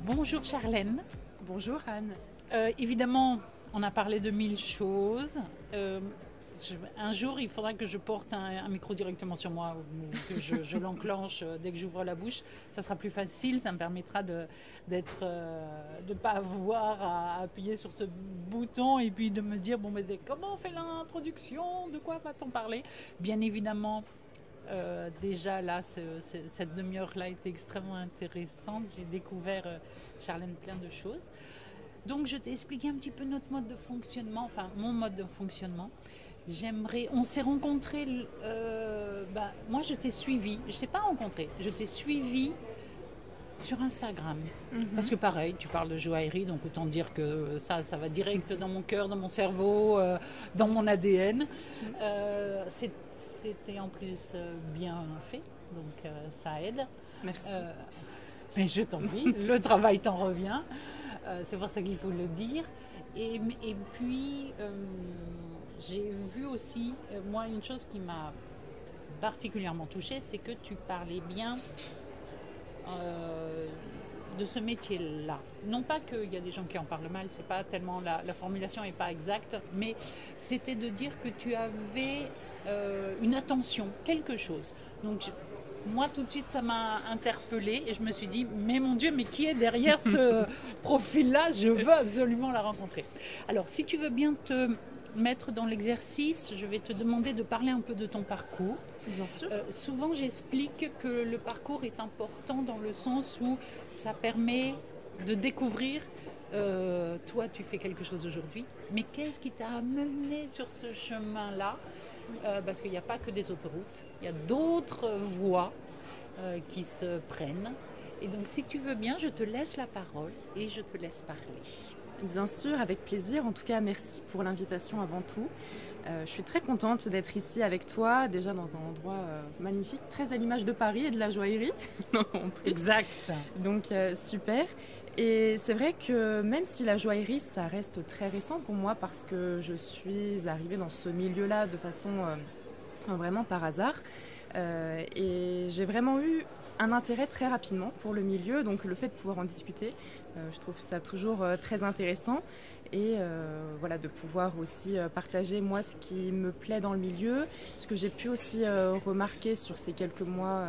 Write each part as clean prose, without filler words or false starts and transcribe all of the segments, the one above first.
Bonjour Charlène. Bonjour Anne. Évidemment, on a parlé de mille choses. Un jour, il faudra que je porte un micro directement sur moi ou que je l'enclenche dès que j'ouvre la bouche. Ça sera plus facile, ça me permettra de ne pas avoir à appuyer sur ce bouton et puis de me dire, bon, mais comment on fait l'introduction, de quoi va-t-on parler? Bien évidemment, déjà là, cette demi-heure-là était extrêmement intéressante. J'ai découvert, Charlène, plein de choses. Donc je t'ai expliqué un petit peu notre mode de fonctionnement, enfin mon mode de fonctionnement. On s'est rencontrés, moi je t'ai suivi, je ne t'ai pas rencontré, je t'ai suivi sur Instagram. Parce que pareil, tu parles de joaillerie, donc autant dire que ça va direct dans mon cœur, dans mon cerveau, dans mon ADN. C'était en plus bien fait, donc ça aide. Merci. Mais je t'en prie, le travail t'en revient. C'est pour ça qu'il faut le dire. Et puis, j'ai vu aussi, moi, une chose qui m'a particulièrement touchée, c'est que tu parlais bien de ce métier-là. Non pas qu'il y a des gens qui en parlent mal, c'est pas tellement la formulation n'est pas exacte, mais c'était de dire que tu avais une attention, quelque chose. Donc, moi, tout de suite, ça m'a interpellée et je me suis dit, mais mon Dieu, mais qui est derrière ce profil-là? Je veux absolument la rencontrer. Alors, si tu veux bien te mettre dans l'exercice, je vais te demander de parler un peu de ton parcours. Bien sûr. Souvent, j'explique que le parcours est important dans le sens où ça permet de découvrir, toi, tu fais quelque chose aujourd'hui, mais qu'est-ce qui t'a amené sur ce chemin-là? Parce qu'il n'y a pas que des autoroutes, il y a d'autres voies qui se prennent. Et donc, si tu veux bien, je te laisse la parole et je te laisse parler. Bien sûr, avec plaisir. En tout cas, merci pour l'invitation avant tout. Je suis très contente d'être ici avec toi, déjà dans un endroit magnifique, très à l'image de Paris et de la joaillerie. Exact. Donc, super. Et c'est vrai que même si la joaillerie, ça reste très récent pour moi parce que je suis arrivée dans ce milieu-là de façon vraiment par hasard. Et j'ai vraiment eu un intérêt très rapidement pour le milieu, donc le fait de pouvoir en discuter, je trouve ça toujours très intéressant. Et voilà, de pouvoir aussi partager moi ce qui me plaît dans le milieu, ce que j'ai pu aussi remarquer sur ces quelques mois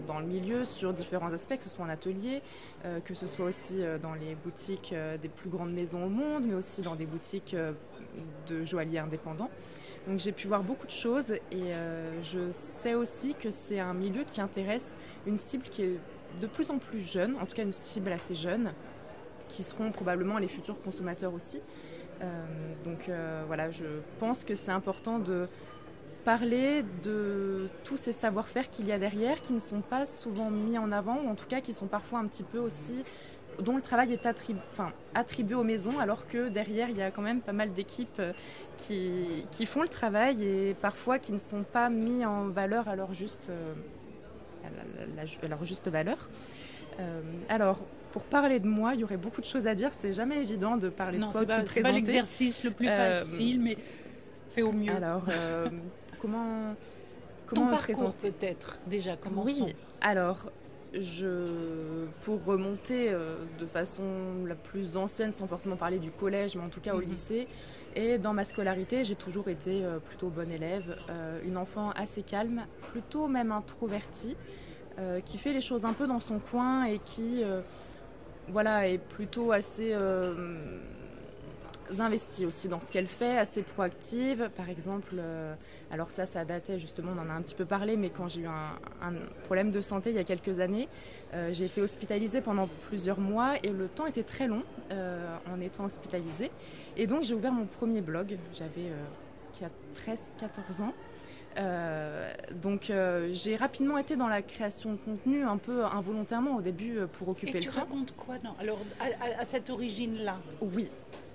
dans le milieu, sur différents aspects, que ce soit en atelier, que ce soit aussi dans les boutiques des plus grandes maisons au monde, mais aussi dans des boutiques de joailliers indépendants. Donc j'ai pu voir beaucoup de choses et je sais aussi que c'est un milieu qui intéresse une cible qui est de plus en plus jeune, en tout cas une cible assez jeune, qui seront probablement les futurs consommateurs aussi. Donc voilà, je pense que c'est important de parler de tous ces savoir-faire qu'il y a derrière, qui ne sont pas souvent mis en avant, ou en tout cas qui sont parfois un petit peu aussi, dont le travail est attribué aux maisons, alors que derrière il y a quand même pas mal d'équipes qui font le travail et parfois qui ne sont pas mis en valeur à leur juste valeur. Alors, pour parler de moi, il y aurait beaucoup de choses à dire. C'est jamais évident de parler de soi ou de se présenter. C'est pas l'exercice le plus facile, mais fais au mieux. Alors, comment ton me parcours présenter peut-être, déjà, commençons. Oui, alors, pour remonter de façon la plus ancienne, sans forcément parler du collège, mais en tout cas au lycée, et dans ma scolarité, j'ai toujours été plutôt bonne élève, une enfant assez calme, plutôt même introvertie, qui fait les choses un peu dans son coin et qui est plutôt assez investie aussi dans ce qu'elle fait, assez proactive. Par exemple, alors ça datait justement, on en a un petit peu parlé, mais quand j'ai eu un problème de santé il y a quelques années, j'ai été hospitalisée pendant plusieurs mois et le temps était très long en étant hospitalisée. Et donc j'ai ouvert mon premier blog, j'avais 13-14 ans. Donc j'ai rapidement été dans la création de contenu un peu involontairement au début pour occuper le temps. Et tu racontes quoi alors, à cette origine-là? Oui,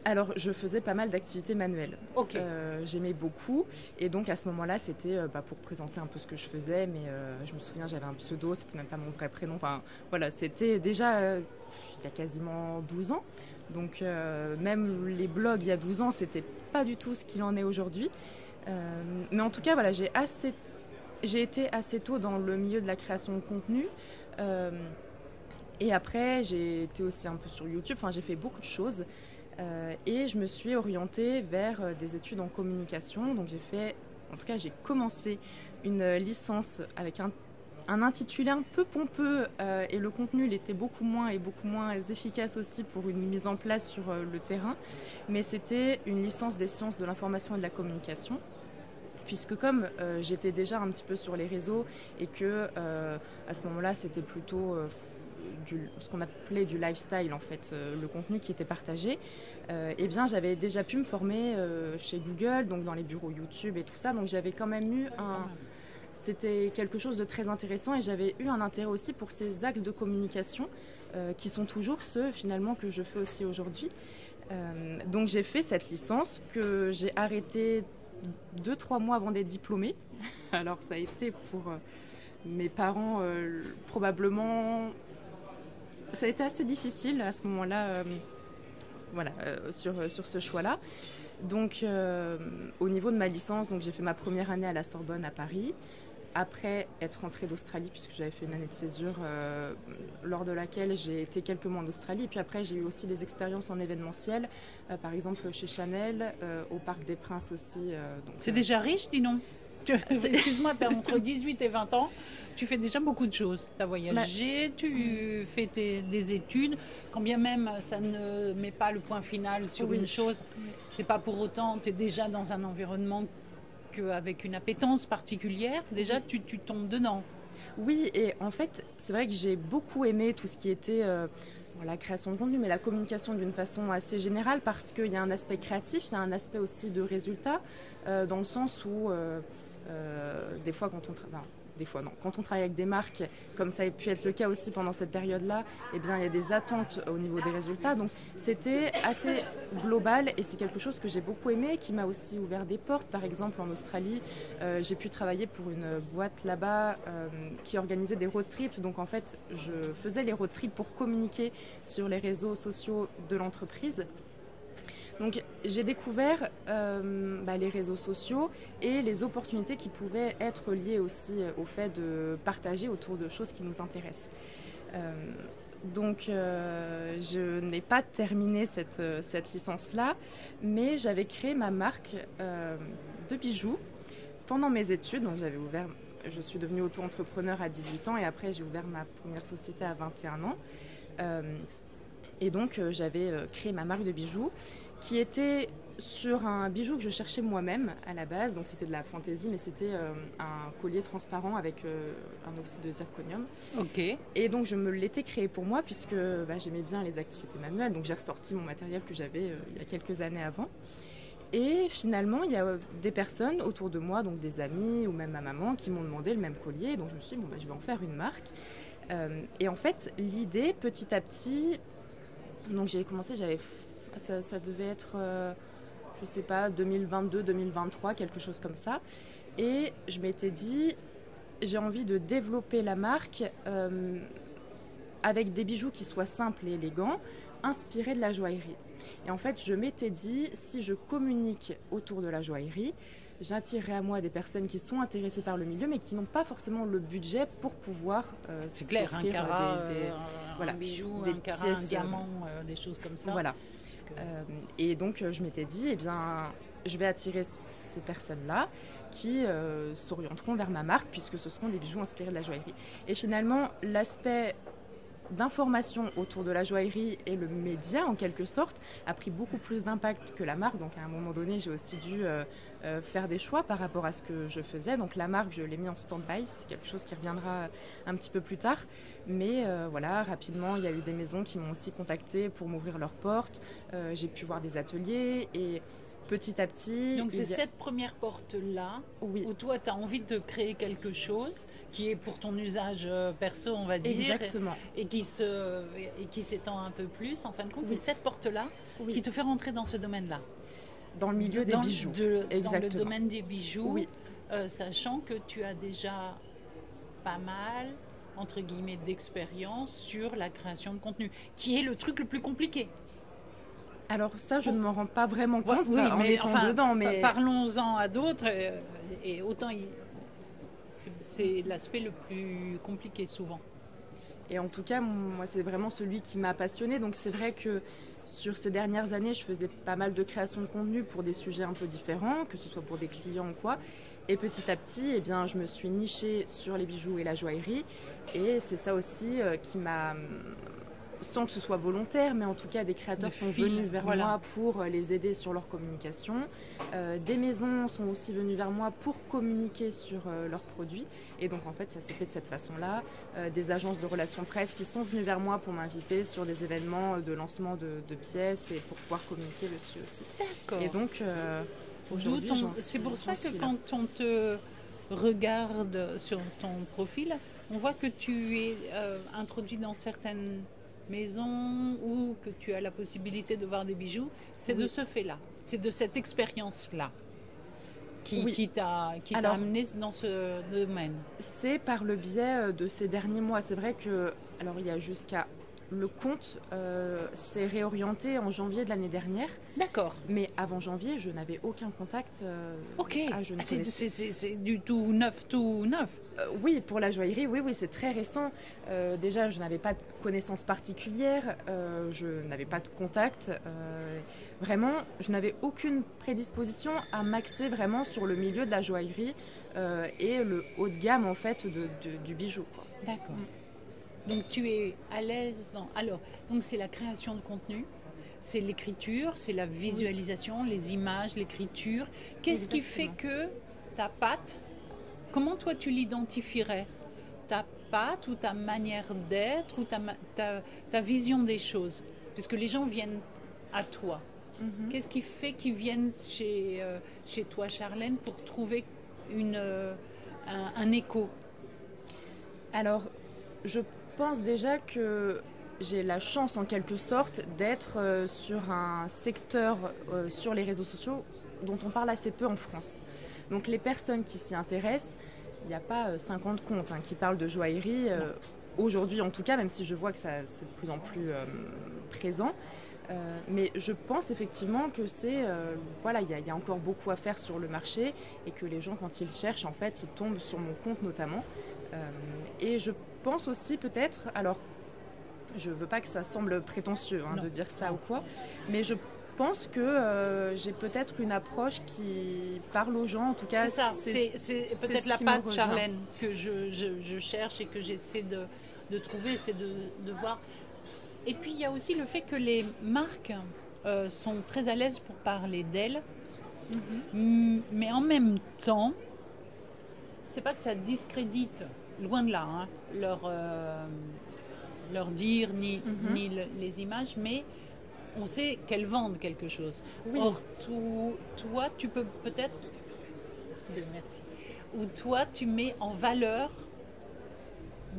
alors je faisais pas mal d'activités manuelles. Okay. J'aimais beaucoup et donc à ce moment-là c'était pour présenter un peu ce que je faisais, mais je me souviens j'avais un pseudo, c'était même pas mon vrai prénom, enfin voilà, c'était déjà il y a quasiment 12 ans. Donc même les blogs il y a 12 ans c'était pas du tout ce qu'il en est aujourd'hui. Mais en tout cas, voilà, j'ai été assez tôt dans le milieu de la création de contenu Et après, j'ai été aussi un peu sur YouTube, enfin j'ai fait beaucoup de choses. Et je me suis orientée vers des études en communication. Donc j'ai commencé une licence avec un intitulé un peu pompeux et le contenu il était beaucoup moins efficace aussi pour une mise en place sur le terrain. Mais c'était une licence des sciences de l'information et de la communication. Puisque comme j'étais déjà un petit peu sur les réseaux et que à ce moment-là c'était plutôt ce qu'on appelait du lifestyle en fait, le contenu qui était partagé, eh bien j'avais déjà pu me former chez Google, donc dans les bureaux YouTube et tout ça, donc j'avais quand même eu c'était quelque chose de très intéressant et j'avais eu un intérêt aussi pour ces axes de communication qui sont toujours ceux finalement que je fais aussi aujourd'hui. Donc j'ai fait cette licence que j'ai arrêtée 2-3 mois avant d'être diplômée. Alors ça a été pour mes parents probablement... Ça a été assez difficile à ce moment-là sur ce choix-là. Donc au niveau de ma licence, donc, j'ai fait ma première année à la Sorbonne à Paris. Après être rentrée d'Australie, puisque j'avais fait une année de césure lors de laquelle j'ai été quelques mois en Australie. Et puis après, j'ai eu aussi des expériences en événementiel, par exemple chez Chanel, au Parc des Princes aussi. C'est déjà riche, dis donc. Excuse-moi, tu as entre 18 et 20 ans, tu fais déjà beaucoup de choses. Tu as voyagé, tu fais des études, quand bien même ça ne met pas le point final sur une chose, c'est pas pour autant, tu es déjà dans un environnement avec une appétence particulière, déjà tu tombes dedans. Oui, et en fait, c'est vrai que j'ai beaucoup aimé tout ce qui était la création de contenu, mais la communication d'une façon assez générale, parce qu'il y a un aspect créatif, il y a un aspect aussi de résultat, dans le sens où des fois quand on travaille avec des marques, comme ça a pu être le cas aussi pendant cette période-là, eh bien, il y a des attentes au niveau des résultats. Donc c'était assez global et c'est quelque chose que j'ai beaucoup aimé, qui m'a aussi ouvert des portes. Par exemple, en Australie, j'ai pu travailler pour une boîte là-bas qui organisait des road trips. Donc en fait, je faisais les road trips pour communiquer sur les réseaux sociaux de l'entreprise. Donc j'ai découvert les réseaux sociaux et les opportunités qui pouvaient être liées aussi au fait de partager autour de choses qui nous intéressent. Je n'ai pas terminé cette licence-là, mais j'avais créé ma marque de bijoux pendant mes études. Donc je suis devenue auto-entrepreneur à 18 ans et après j'ai ouvert ma première société à 21 ans. Et donc j'avais créé ma marque de bijoux qui était sur un bijou que je cherchais moi-même à la base. Donc c'était de la fantaisie, mais c'était un collier transparent avec un oxyde de zirconium. Ok. Et donc je me l'étais créé pour moi puisque j'aimais bien les activités manuelles. Donc j'ai ressorti mon matériel que j'avais il y a quelques années avant. Et finalement, il y a des personnes autour de moi, donc des amis ou même ma maman, qui m'ont demandé le même collier. Donc je me suis dit, je vais en faire une marque. Et en fait, l'idée, petit à petit, donc j'ai commencé, ça devait être, 2022, 2023, quelque chose comme ça. Et je m'étais dit, j'ai envie de développer la marque avec des bijoux qui soient simples et élégants, inspirés de la joaillerie. Et en fait, je m'étais dit, si je communique autour de la joaillerie, j'attirerai à moi des personnes qui sont intéressées par le milieu, mais qui n'ont pas forcément le budget pour pouvoir c'est clair, un carat, un bijou, un carat, pièces, un diamant, des choses comme ça. Voilà. Et donc, je m'étais dit, je vais attirer ces personnes-là qui s'orienteront vers ma marque, puisque ce seront des bijoux inspirés de la joaillerie. Et finalement, l'aspect d'information autour de la joaillerie et le média, en quelque sorte, a pris beaucoup plus d'impact que la marque. Donc, à un moment donné, j'ai aussi dû faire des choix par rapport à ce que je faisais. Donc, la marque, je l'ai mis en stand-by. C'est quelque chose qui reviendra un petit peu plus tard. Mais rapidement, il y a eu des maisons qui m'ont aussi contactée pour m'ouvrir leurs portes. J'ai pu voir des ateliers et petit à petit... Donc, c'est cette première porte-là où toi, tu as envie de créer quelque chose qui est pour ton usage perso, on va dire. Exactement. Et qui s'étend un peu plus. En fin de compte, c'est cette porte-là qui te fait rentrer dans ce domaine-là. Dans le milieu des bijoux. Dans le domaine des bijoux, sachant que tu as déjà pas mal, entre guillemets, d'expérience sur la création de contenu, qui est le truc le plus compliqué. Alors ça, je ne m'en rends pas vraiment compte en étant dedans. Mais parlons-en à d'autres. Et autant, c'est l'aspect le plus compliqué souvent. Et en tout cas, moi, c'est vraiment celui qui m'a passionnée. Donc c'est vrai que sur ces dernières années, je faisais pas mal de création de contenu pour des sujets un peu différents, que ce soit pour des clients ou quoi. Et petit à petit, eh bien, je me suis nichée sur les bijoux et la joaillerie. Et c'est ça aussi qui m'a, sans que ce soit volontaire, mais en tout cas, des créateurs sont venus vers moi pour les aider sur leur communication. Des maisons sont aussi venues vers moi pour communiquer sur leurs produits. Et donc, en fait, ça s'est fait de cette façon-là. Des agences de relations presse qui sont venues vers moi pour m'inviter sur des événements de lancement de pièces et pour pouvoir communiquer dessus aussi. D'accord. Et donc, aujourd'hui, c'est pour ça que quand on te regarde sur ton profil, on voit que tu es introduit dans certaines maison ou que tu as la possibilité de voir des bijoux, c'est de ce fait-là, c'est de cette expérience-là qui t'a amené dans ce domaine. C'est par le biais de ces derniers mois. C'est vrai que, alors il y a jusqu'à le compte s'est réorienté en janvier de l'année dernière. D'accord. Mais avant janvier, je n'avais aucun contact. Ok. C'est du tout neuf. Oui, pour la joaillerie, oui, c'est très récent. Déjà, je n'avais pas de connaissances particulières, je n'avais pas de contact. Vraiment, je n'avais aucune prédisposition à m'axer vraiment sur le milieu de la joaillerie et le haut de gamme en fait du bijou. D'accord. Donc tu es à l'aise dans... Alors, donc c'est la création de contenu, c'est l'écriture, c'est la visualisation, les images, l'écriture. Qu'est-ce qui fait que ta patte, comment toi tu l'identifierais? Ta patte ou ta manière d'être ou ta vision des choses? Puisque les gens viennent à toi. Mm-hmm. Qu'est-ce qui fait qu'ils viennent chez toi, Charlène, pour trouver un écho? Alors, je pense déjà que j'ai la chance en quelque sorte d'être sur un secteur sur les réseaux sociaux dont on parle assez peu en France. Donc les personnes qui s'y intéressent, il n'y a pas 50 comptes qui parlent de joaillerie, aujourd'hui en tout cas, même si je vois que c'est de plus en plus présent. Mais je pense effectivement que il y a encore beaucoup à faire sur le marché et que les gens, quand ils cherchent, en fait, ils tombent sur mon compte notamment. Et je pense aussi peut-être, alors je veux pas que ça semble prétentieux de dire ça ou quoi, mais je pense que j'ai peut-être une approche qui parle aux gens, en tout cas. C'est ça, c'est peut-être la patte, Charlène, que je cherche et que j'essaie de trouver, c'est de voir. Et puis il y a aussi le fait que les marques sont très à l'aise pour parler d'elles, mais en même temps, c'est pas que ça discrédite, loin de là, leur dire ni les images, mais on sait qu'elles vendent quelque chose. Oui. Or, toi, tu peux peut-être... Merci. Ou toi, tu mets en valeur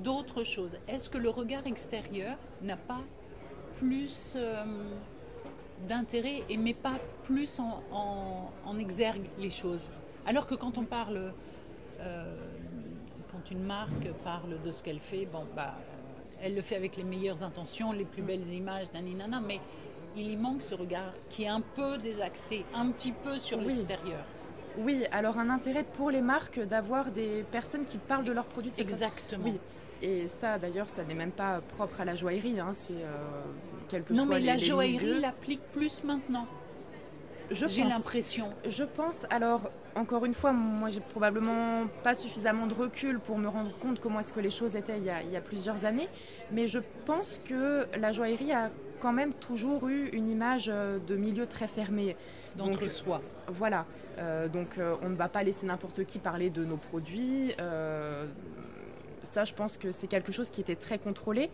d'autres choses. Est-ce que le regard extérieur n'a pas plus d'intérêt et met pas plus en exergue les choses? Alors que quand on parle... quand une marque parle de ce qu'elle fait, elle le fait avec les meilleures intentions, les plus belles images, naninana, mais il y manque ce regard qui est un peu désaxé, un petit peu sur l'extérieur. Oui, alors un intérêt pour les marques d'avoir des personnes qui parlent de leurs produits. Exactement. Oui, et ça d'ailleurs, ça n'est même pas propre à la joaillerie, c'est quel que soit les milieux. Non, mais la joaillerie l'applique plus maintenant. J'ai l'impression. Je pense, alors encore une fois, moi j'ai probablement pas suffisamment de recul pour me rendre compte comment est-ce que les choses étaient il y a plusieurs années, mais je pense que la joaillerie a quand même toujours eu une image de milieu très fermé. D'entre-soi. Voilà, on ne va pas laisser n'importe qui parler de nos produits, ça je pense que c'est quelque chose qui était très contrôlé.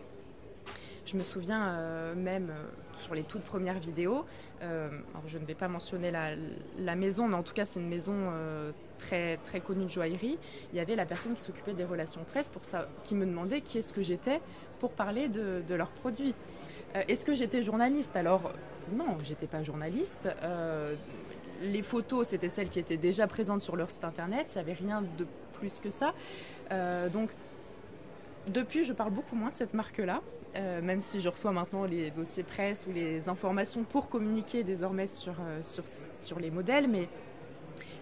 Je me souviens même sur les toutes premières vidéos, alors je ne vais pas mentionner la maison, mais en tout cas c'est une maison très, très connue de joaillerie. Il y avait la personne qui s'occupait des relations presse qui me demandait qui est-ce que j'étais pour parler de leurs produits. Est-ce que j'étais journaliste? Alors non, j'étais pas journaliste. Les photos, c'était celles qui étaient déjà présentes sur leur site internet, il n'y avait rien de plus que ça. Donc depuis, je parle beaucoup moins de cette marque-là. Même si je reçois maintenant les dossiers presse ou les informations pour communiquer désormais sur les modèles, mais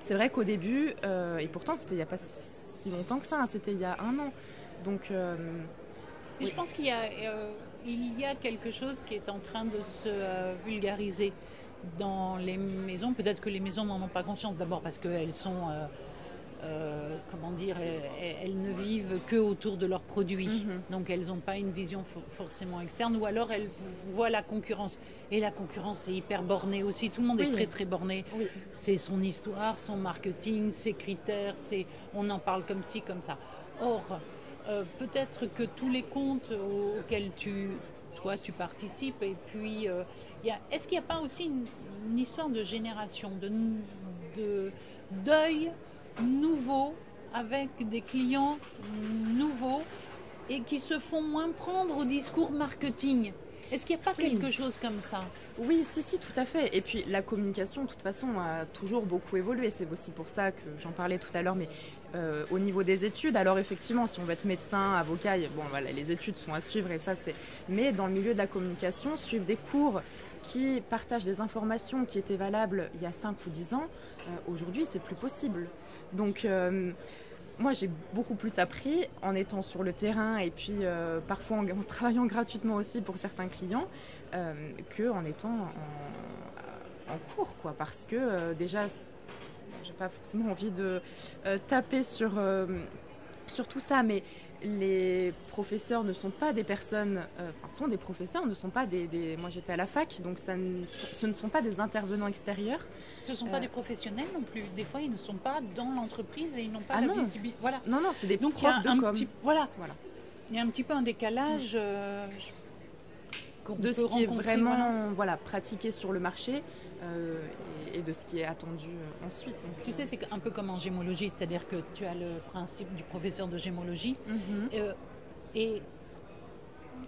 c'est vrai qu'au début, et pourtant c'était il n'y a pas si longtemps que ça, c'était il y a 1 an, donc Et je pense il y a quelque chose qui est en train de se vulgariser dans les maisons. Peut-être que les maisons n'en ont pas conscience, d'abord parce qu'elles sont, comment dire, elles ne vivent que autour de leurs produits. Donc elles n'ont pas une vision forcément externe, ou alors elles voient la concurrence. Et la concurrence est hyper bornée aussi. Tout le monde est très très borné. Oui. C'est son histoire, son marketing, ses critères, on en parle comme ci, comme ça. Or, peut-être que tous les comptes auxquels toi tu participes, et puis est-ce qu'il n'y a pas aussi une histoire de génération, de deuil nouveau avec des clients nouveaux et qui se font moins prendre au discours marketing? Est-ce qu'il n'y a pas quelque chose comme ça? Oui, si, tout à fait. Et puis la communication, de toute façon, a toujours beaucoup évolué. C'est aussi pour ça que j'en parlais tout à l'heure, mais au niveau des études, alors effectivement, si on veut être médecin, avocat, les études sont à suivre et ça c'est... Mais dans le milieu de la communication, suivre des cours qui partagent des informations qui étaient valables il y a 5 ou 10 ans, aujourd'hui c'est plus possible. Donc moi j'ai beaucoup plus appris en étant sur le terrain et puis parfois en travaillant gratuitement aussi pour certains clients qu'en étant en cours, quoi, parce que déjà j'ai pas forcément envie de taper sur tout ça, mais les professeurs ne sont pas des personnes, sont des professeurs, ne sont pas moi j'étais à la fac, donc ce ne sont pas des intervenants extérieurs. Ce ne sont pas des professionnels non plus. Des fois, ils ne sont pas dans l'entreprise et ils n'ont pas la visibilité. Voilà. Non, c'est des profs de com. Voilà. Il y a un petit peu un décalage de ce qui est vraiment pratiqué sur le marché et de ce qui est attendu ensuite. Donc, tu sais, c'est un peu comme en gémologie, c'est-à-dire que tu as le principe du professeur de gémologie et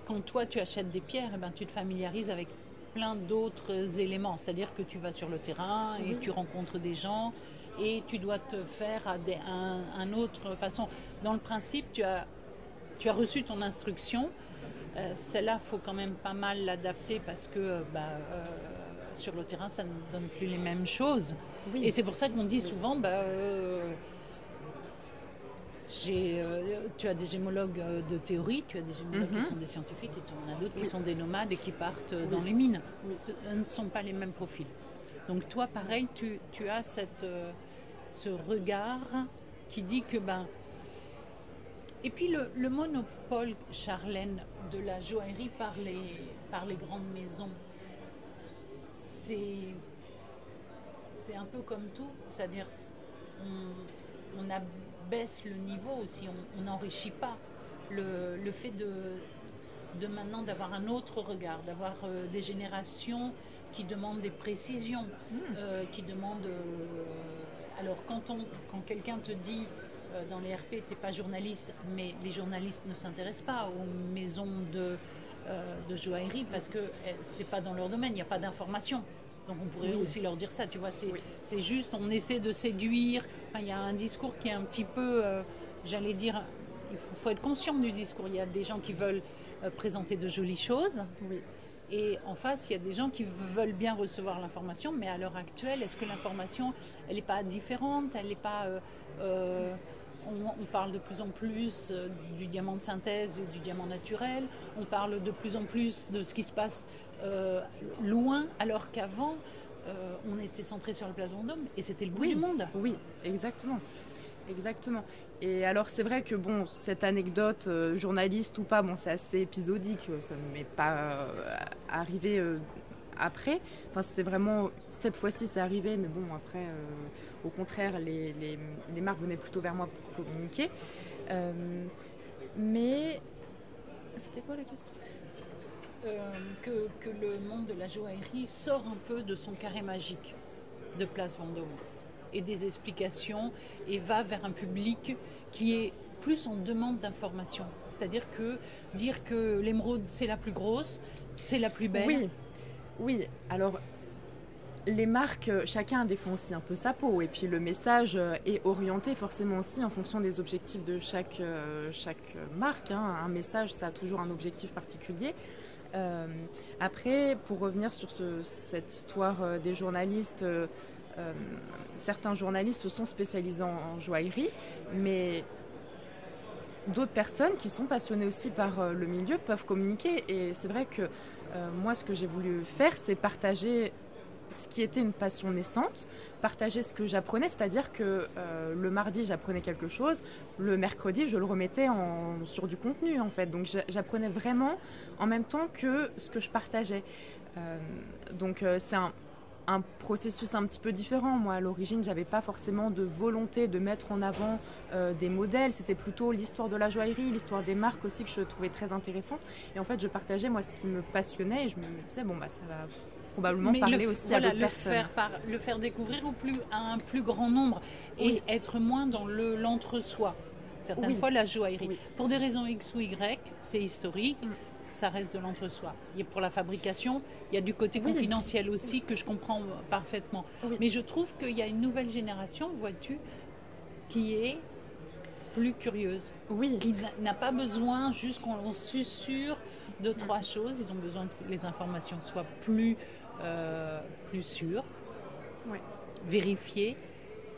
quand toi tu achètes des pierres, tu te familiarises avec plein d'autres éléments, c'est-à-dire que tu vas sur le terrain et tu rencontres des gens et tu dois te faire une autre façon. Dans le principe, tu as reçu ton instruction. Celle-là, il faut quand même pas mal l'adapter parce que sur le terrain, ça ne donne plus les mêmes choses. Oui. Et c'est pour ça qu'on dit souvent, tu as des gémologues de théorie, tu as des gémologues qui sont des scientifiques, et tu en as d'autres qui sont des nomades et qui partent dans les mines. Ce ne sont pas les mêmes profils. Donc toi, pareil, tu as ce regard qui dit que... Et puis le monopole, Charlène, de la joaillerie par les grandes maisons, c'est un peu comme tout, c'est-à-dire on abaisse le niveau aussi, on n'enrichit pas le fait de maintenant d'avoir un autre regard, d'avoir des générations qui demandent des précisions, qui demandent... alors quand quelqu'un te dit dans les RP, tu n'es pas journaliste, mais les journalistes ne s'intéressent pas aux maisons de joaillerie parce que c'est pas dans leur domaine, il n'y a pas d'information. Donc on pourrait aussi leur dire ça, tu vois, c'est juste, on essaie de séduire. Enfin, il y a un discours qui est un petit peu, j'allais dire, il faut être conscient du discours. Il y a des gens qui veulent présenter de jolies choses. Oui. Et en face, il y a des gens qui veulent bien recevoir l'information, mais à l'heure actuelle, est-ce que l'information, elle n'est pas différente, elle n'est pas... on parle de plus en plus du diamant de synthèse, du diamant naturel. On parle de plus en plus de ce qui se passe loin, alors qu'avant, on était centré sur la place Vendôme et c'était le bout du monde. Oui, exactement. Et alors c'est vrai que cette anecdote, journaliste ou pas, c'est assez épisodique, ça ne m'est pas arrivé après. Enfin, c'était vraiment, cette fois-ci c'est arrivé, mais après, au contraire, les marques venaient plutôt vers moi pour communiquer. Mais c'était quoi la question ? Que le monde de la joaillerie sort un peu de son carré magique de Place Vendôme et des explications et va vers un public qui est plus en demande d'information. C'est-à-dire que dire que l'émeraude c'est la plus grosse, c'est la plus belle. Oui. Alors les marques, chacun défend aussi un peu sa peau et puis le message est orienté forcément aussi en fonction des objectifs de chaque marque. Un message, ça a toujours un objectif particulier. Après, pour revenir sur cette histoire des journalistes, certains journalistes se sont spécialisés en joaillerie, mais d'autres personnes qui sont passionnées aussi par le milieu peuvent communiquer. Et c'est vrai que moi, ce que j'ai voulu faire, c'est partager ce qui était une passion naissante, partager ce que j'apprenais, c'est-à-dire que le mardi, j'apprenais quelque chose, le mercredi, je le remettais sur du contenu, en fait. Donc, j'apprenais vraiment en même temps que ce que je partageais. Donc, c'est un processus un petit peu différent. Moi, à l'origine, j'avais pas forcément de volonté de mettre en avant des modèles. C'était plutôt l'histoire de la joaillerie, l'histoire des marques aussi que je trouvais très intéressante. Et en fait, je partageais, moi, ce qui me passionnait et je me disais, bon, bah, ça va probablement parler aussi à d'autres personnes. Le faire découvrir à un plus grand nombre et être moins dans l'entre-soi. Certaines fois, la joaillerie. Oui. Pour des raisons X ou Y, c'est historique. Ça reste de l'entre-soi. Et pour la fabrication, il y a du côté confidentiel aussi que je comprends parfaitement. Oui. Mais je trouve qu'il y a une nouvelle génération, vois-tu, qui est plus curieuse. Oui. Qui n'a pas besoin juste qu'on susurre de trois choses. Ils ont besoin que les informations soient plus sûres, vérifiées.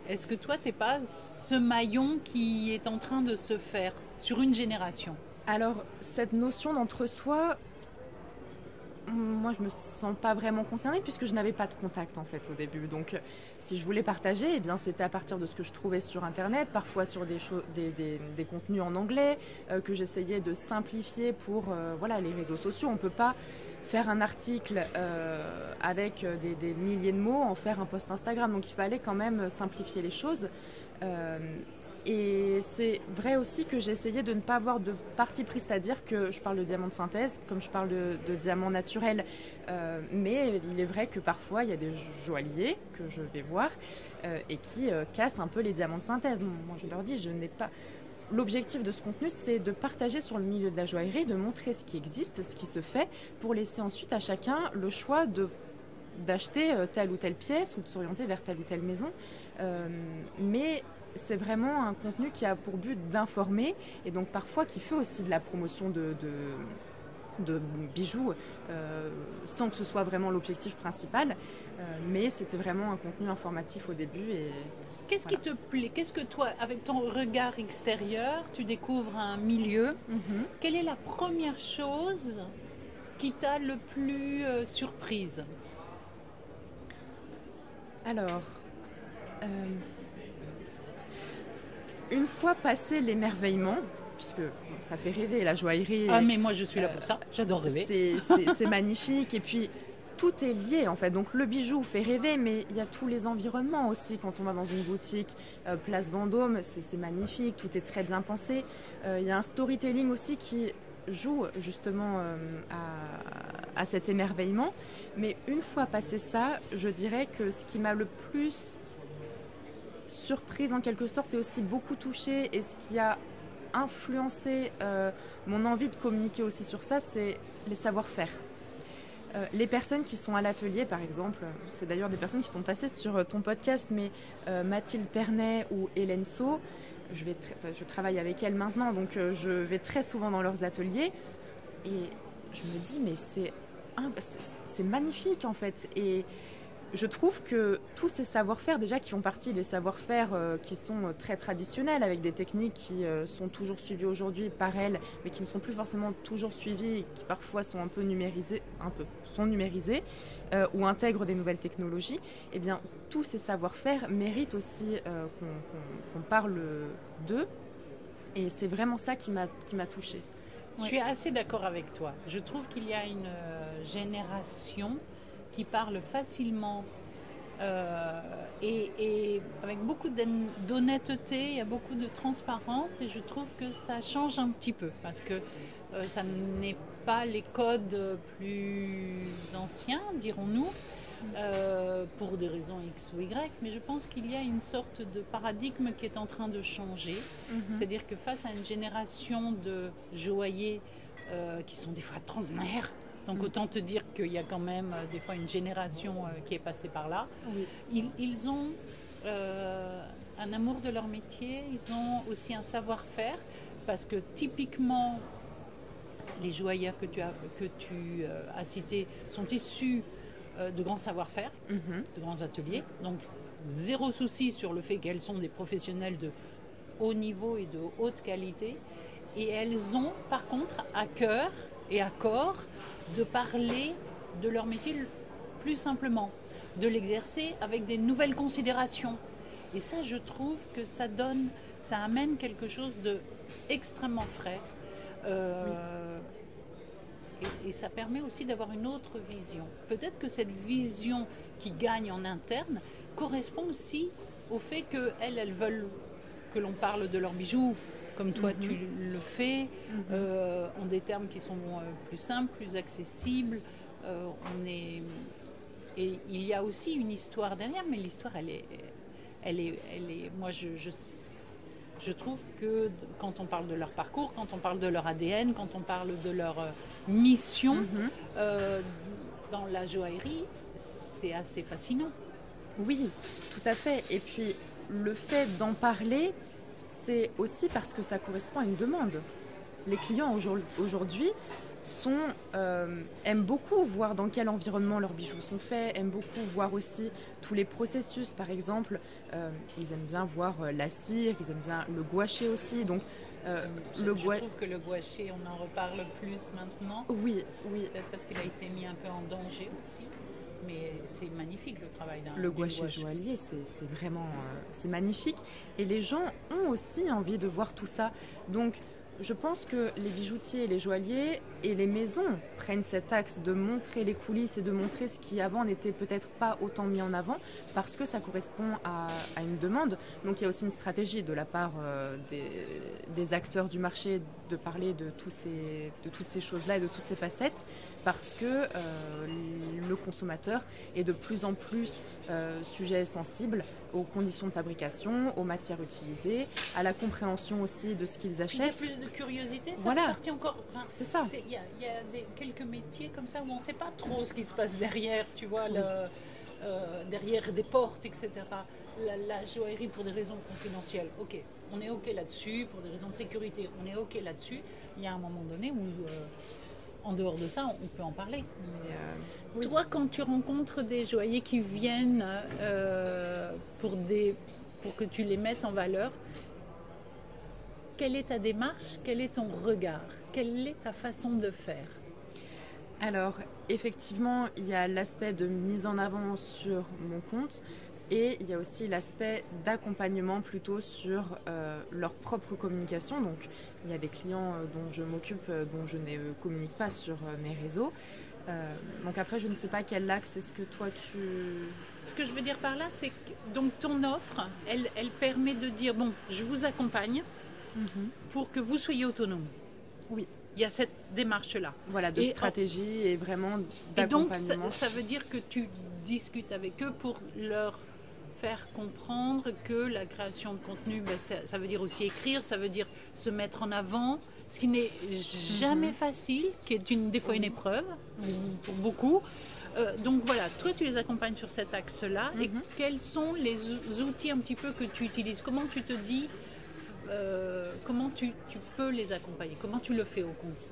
Est-ce que toi, tu n'es pas ce maillon qui est en train de se faire sur une génération ? Alors, cette notion d'entre-soi, moi, je ne me sens pas vraiment concernée puisque je n'avais pas de contact, en fait, au début. Donc, si je voulais partager, eh bien, c'était à partir de ce que je trouvais sur Internet, parfois sur des contenus en anglais, que j'essayais de simplifier pour les réseaux sociaux. On ne peut pas faire un article avec des milliers de mots, en faire un post Instagram. Donc, il fallait quand même simplifier les choses. Et c'est vrai aussi que j'ai essayé de ne pas avoir de parti pris, c'est-à-dire que je parle de diamants de synthèse comme je parle de diamants naturels. Mais il est vrai que parfois, il y a des joailliers que je vais voir et qui cassent un peu les diamants de synthèse. Moi, je leur dis, je n'ai pas... L'objectif de ce contenu, c'est de partager sur le milieu de la joaillerie, de montrer ce qui existe, ce qui se fait, pour laisser ensuite à chacun le choix d'acheter telle ou telle pièce ou de s'orienter vers telle ou telle maison. Mais c'est vraiment un contenu qui a pour but d'informer et donc parfois qui fait aussi de la promotion de bijoux sans que ce soit vraiment l'objectif principal. Mais c'était vraiment un contenu informatif au début. Et qu'est-ce qui te plaît ? Qu'est-ce que toi, avec ton regard extérieur, tu découvres un milieu ? Quelle est la première chose qui t'a le plus surprise ? Alors, une fois passé l'émerveillement, puisque ça fait rêver la joaillerie. Ah, mais moi je suis là pour ça, j'adore rêver. C'est magnifique et puis tout est lié en fait. Donc le bijou fait rêver, mais il y a tous les environnements aussi. Quand on va dans une boutique, Place Vendôme, c'est magnifique, tout est très bien pensé. Il y a un storytelling aussi qui joue justement à cet émerveillement. Mais une fois passé ça, je dirais que ce qui m'a le plus surprise en quelque sorte et aussi beaucoup touchée et ce qui a influencé mon envie de communiquer aussi sur ça, c'est les savoir-faire. Les personnes qui sont à l'atelier, par exemple, c'est d'ailleurs des personnes qui sont passées sur ton podcast, mais Mathilde Pernet ou Hélène Sau, je travaille avec elles maintenant, donc je vais très souvent dans leurs ateliers et je me dis, mais c'est magnifique en fait. Et je trouve que tous ces savoir-faire, déjà qui font partie des savoir-faire qui sont très traditionnels, avec des techniques qui sont toujours suivies aujourd'hui par elles, mais qui ne sont plus forcément toujours suivies, qui parfois sont un peu numérisées, ou intègrent des nouvelles technologies, eh bien, tous ces savoir-faire méritent aussi qu'on parle d'eux. Et c'est vraiment ça qui m'a touchée. Je suis assez d'accord avec toi. Je trouve qu'il y a une génération qui parle facilement et avec beaucoup d'honnêteté, il y a beaucoup de transparence et je trouve que ça change un petit peu parce que ça n'est pas les codes plus anciens, dirons-nous, pour des raisons X ou Y, mais je pense qu'il y a une sorte de paradigme qui est en train de changer. C'est-à-dire que face à une génération de joailliers qui sont des fois trentenaires, donc autant te dire qu'il y a quand même des fois une génération qui est passée par là. Oui. Ils ont un amour de leur métier, ils ont aussi un savoir-faire, parce que typiquement, les joailleurs que tu as cités sont issus de grands savoir-faire, de grands ateliers. Donc zéro souci sur le fait qu'elles sont des professionnels de haut niveau et de haute qualité. Et elles ont par contre à cœur et à corps de parler de leur métier plus simplement, de l'exercer avec des nouvelles considérations. Et ça, je trouve que ça amène quelque chose de extrêmement frais. Et ça permet aussi d'avoir une autre vision. Peut-être que cette vision qui gagne en interne correspond aussi au fait qu'elles veulent que l'on parle de leurs bijoux, comme toi tu le fais, en des termes qui sont plus simples, plus accessibles. Et il y a aussi une histoire derrière, mais l'histoire, moi, je trouve que quand on parle de leur parcours, quand on parle de leur ADN, quand on parle de leur mission dans la joaillerie, c'est assez fascinant. Oui, tout à fait. Et puis, le fait d'en parler, c'est aussi parce que ça correspond à une demande. Les clients aujourd'hui aiment beaucoup voir dans quel environnement leurs bijoux sont faits, aiment beaucoup voir aussi tous les processus. Par exemple, ils aiment bien voir la cire, ils aiment bien le gouaché aussi. Donc, je trouve que le gouaché, on en reparle plus maintenant. Oui. Peut-être parce qu'il a été mis un peu en danger aussi. Mais c'est magnifique le travail d'un Le gouaché joaillier, c'est vraiment c'est magnifique. Et les gens ont aussi envie de voir tout ça. Donc, je pense que les bijoutiers, les joailliers et les maisons prennent cet axe de montrer les coulisses et de montrer ce qui avant n'était peut-être pas autant mis en avant parce que ça correspond à une demande. Donc il y a aussi une stratégie de la part des acteurs du marché de parler de toutes ces choses-là et de toutes ces facettes parce que le consommateur est de plus en plus sujet sensible aux conditions de fabrication, aux matières utilisées, à la compréhension aussi de ce qu'ils achètent. Il y a plus de curiosité, ça voilà. fait partie encore. Enfin, c'est ça. Il y a quelques métiers comme ça où on ne sait pas trop ce qui se passe derrière, tu vois, derrière des portes, etc. La joaillerie pour des raisons confidentielles, ok, on est ok là-dessus, pour des raisons de sécurité, on est ok là-dessus. Il y a un moment donné où, en dehors de ça, on peut en parler. Mais, toi, quand tu rencontres des joailliers qui viennent pour que tu les mettes en valeur, quelle est ta démarche? Quel est ton regard? Quelle est ta façon de faire? Alors, effectivement, il y a l'aspect de mise en avant sur mon compte et il y a aussi l'aspect d'accompagnement plutôt sur leur propre communication. Donc, il y a des clients dont je m'occupe, dont je ne communique pas sur mes réseaux. Donc après, je ne sais pas quel axe est-ce que toi tu... Ce que je veux dire par là, c'est que donc ton offre, elle permet de dire, bon, je vous accompagne pour que vous soyez autonome. Oui. Il y a cette démarche-là. Voilà, de stratégie et vraiment d'accompagnement. Et donc, ça veut dire que tu discutes avec eux pour leur faire comprendre que la création de contenu, ça veut dire aussi écrire, ça veut dire se mettre en avant, ce qui n'est jamais facile, qui est des fois une épreuve pour beaucoup. Donc voilà, toi tu les accompagnes sur cet axe-là. Et quels sont les outils un petit peu que tu utilises? Comment tu te dis, comment tu peux les accompagner? Comment tu le fais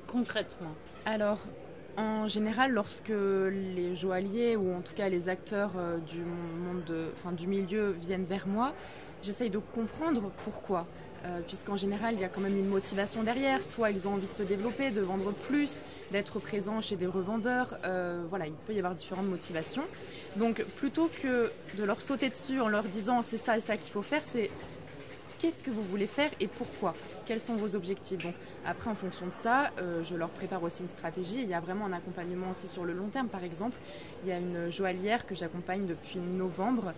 concrètement? Alors, en général, lorsque les joailliers ou en tout cas les acteurs du milieu viennent vers moi, j'essaye de comprendre pourquoi. Puisqu'en général, il y a quand même une motivation derrière. Soit ils ont envie de se développer, de vendre plus, d'être présents chez des revendeurs. Voilà, il peut y avoir différentes motivations. Donc, plutôt que de leur sauter dessus en leur disant c'est ça et ça qu'il faut faire, c'est qu'est-ce que vous voulez faire et pourquoi? Quels sont vos objectifs? Donc, après, en fonction de ça, je leur prépare aussi une stratégie. Il y a vraiment un accompagnement aussi sur le long terme. Par exemple, il y a une joaillière que j'accompagne depuis novembre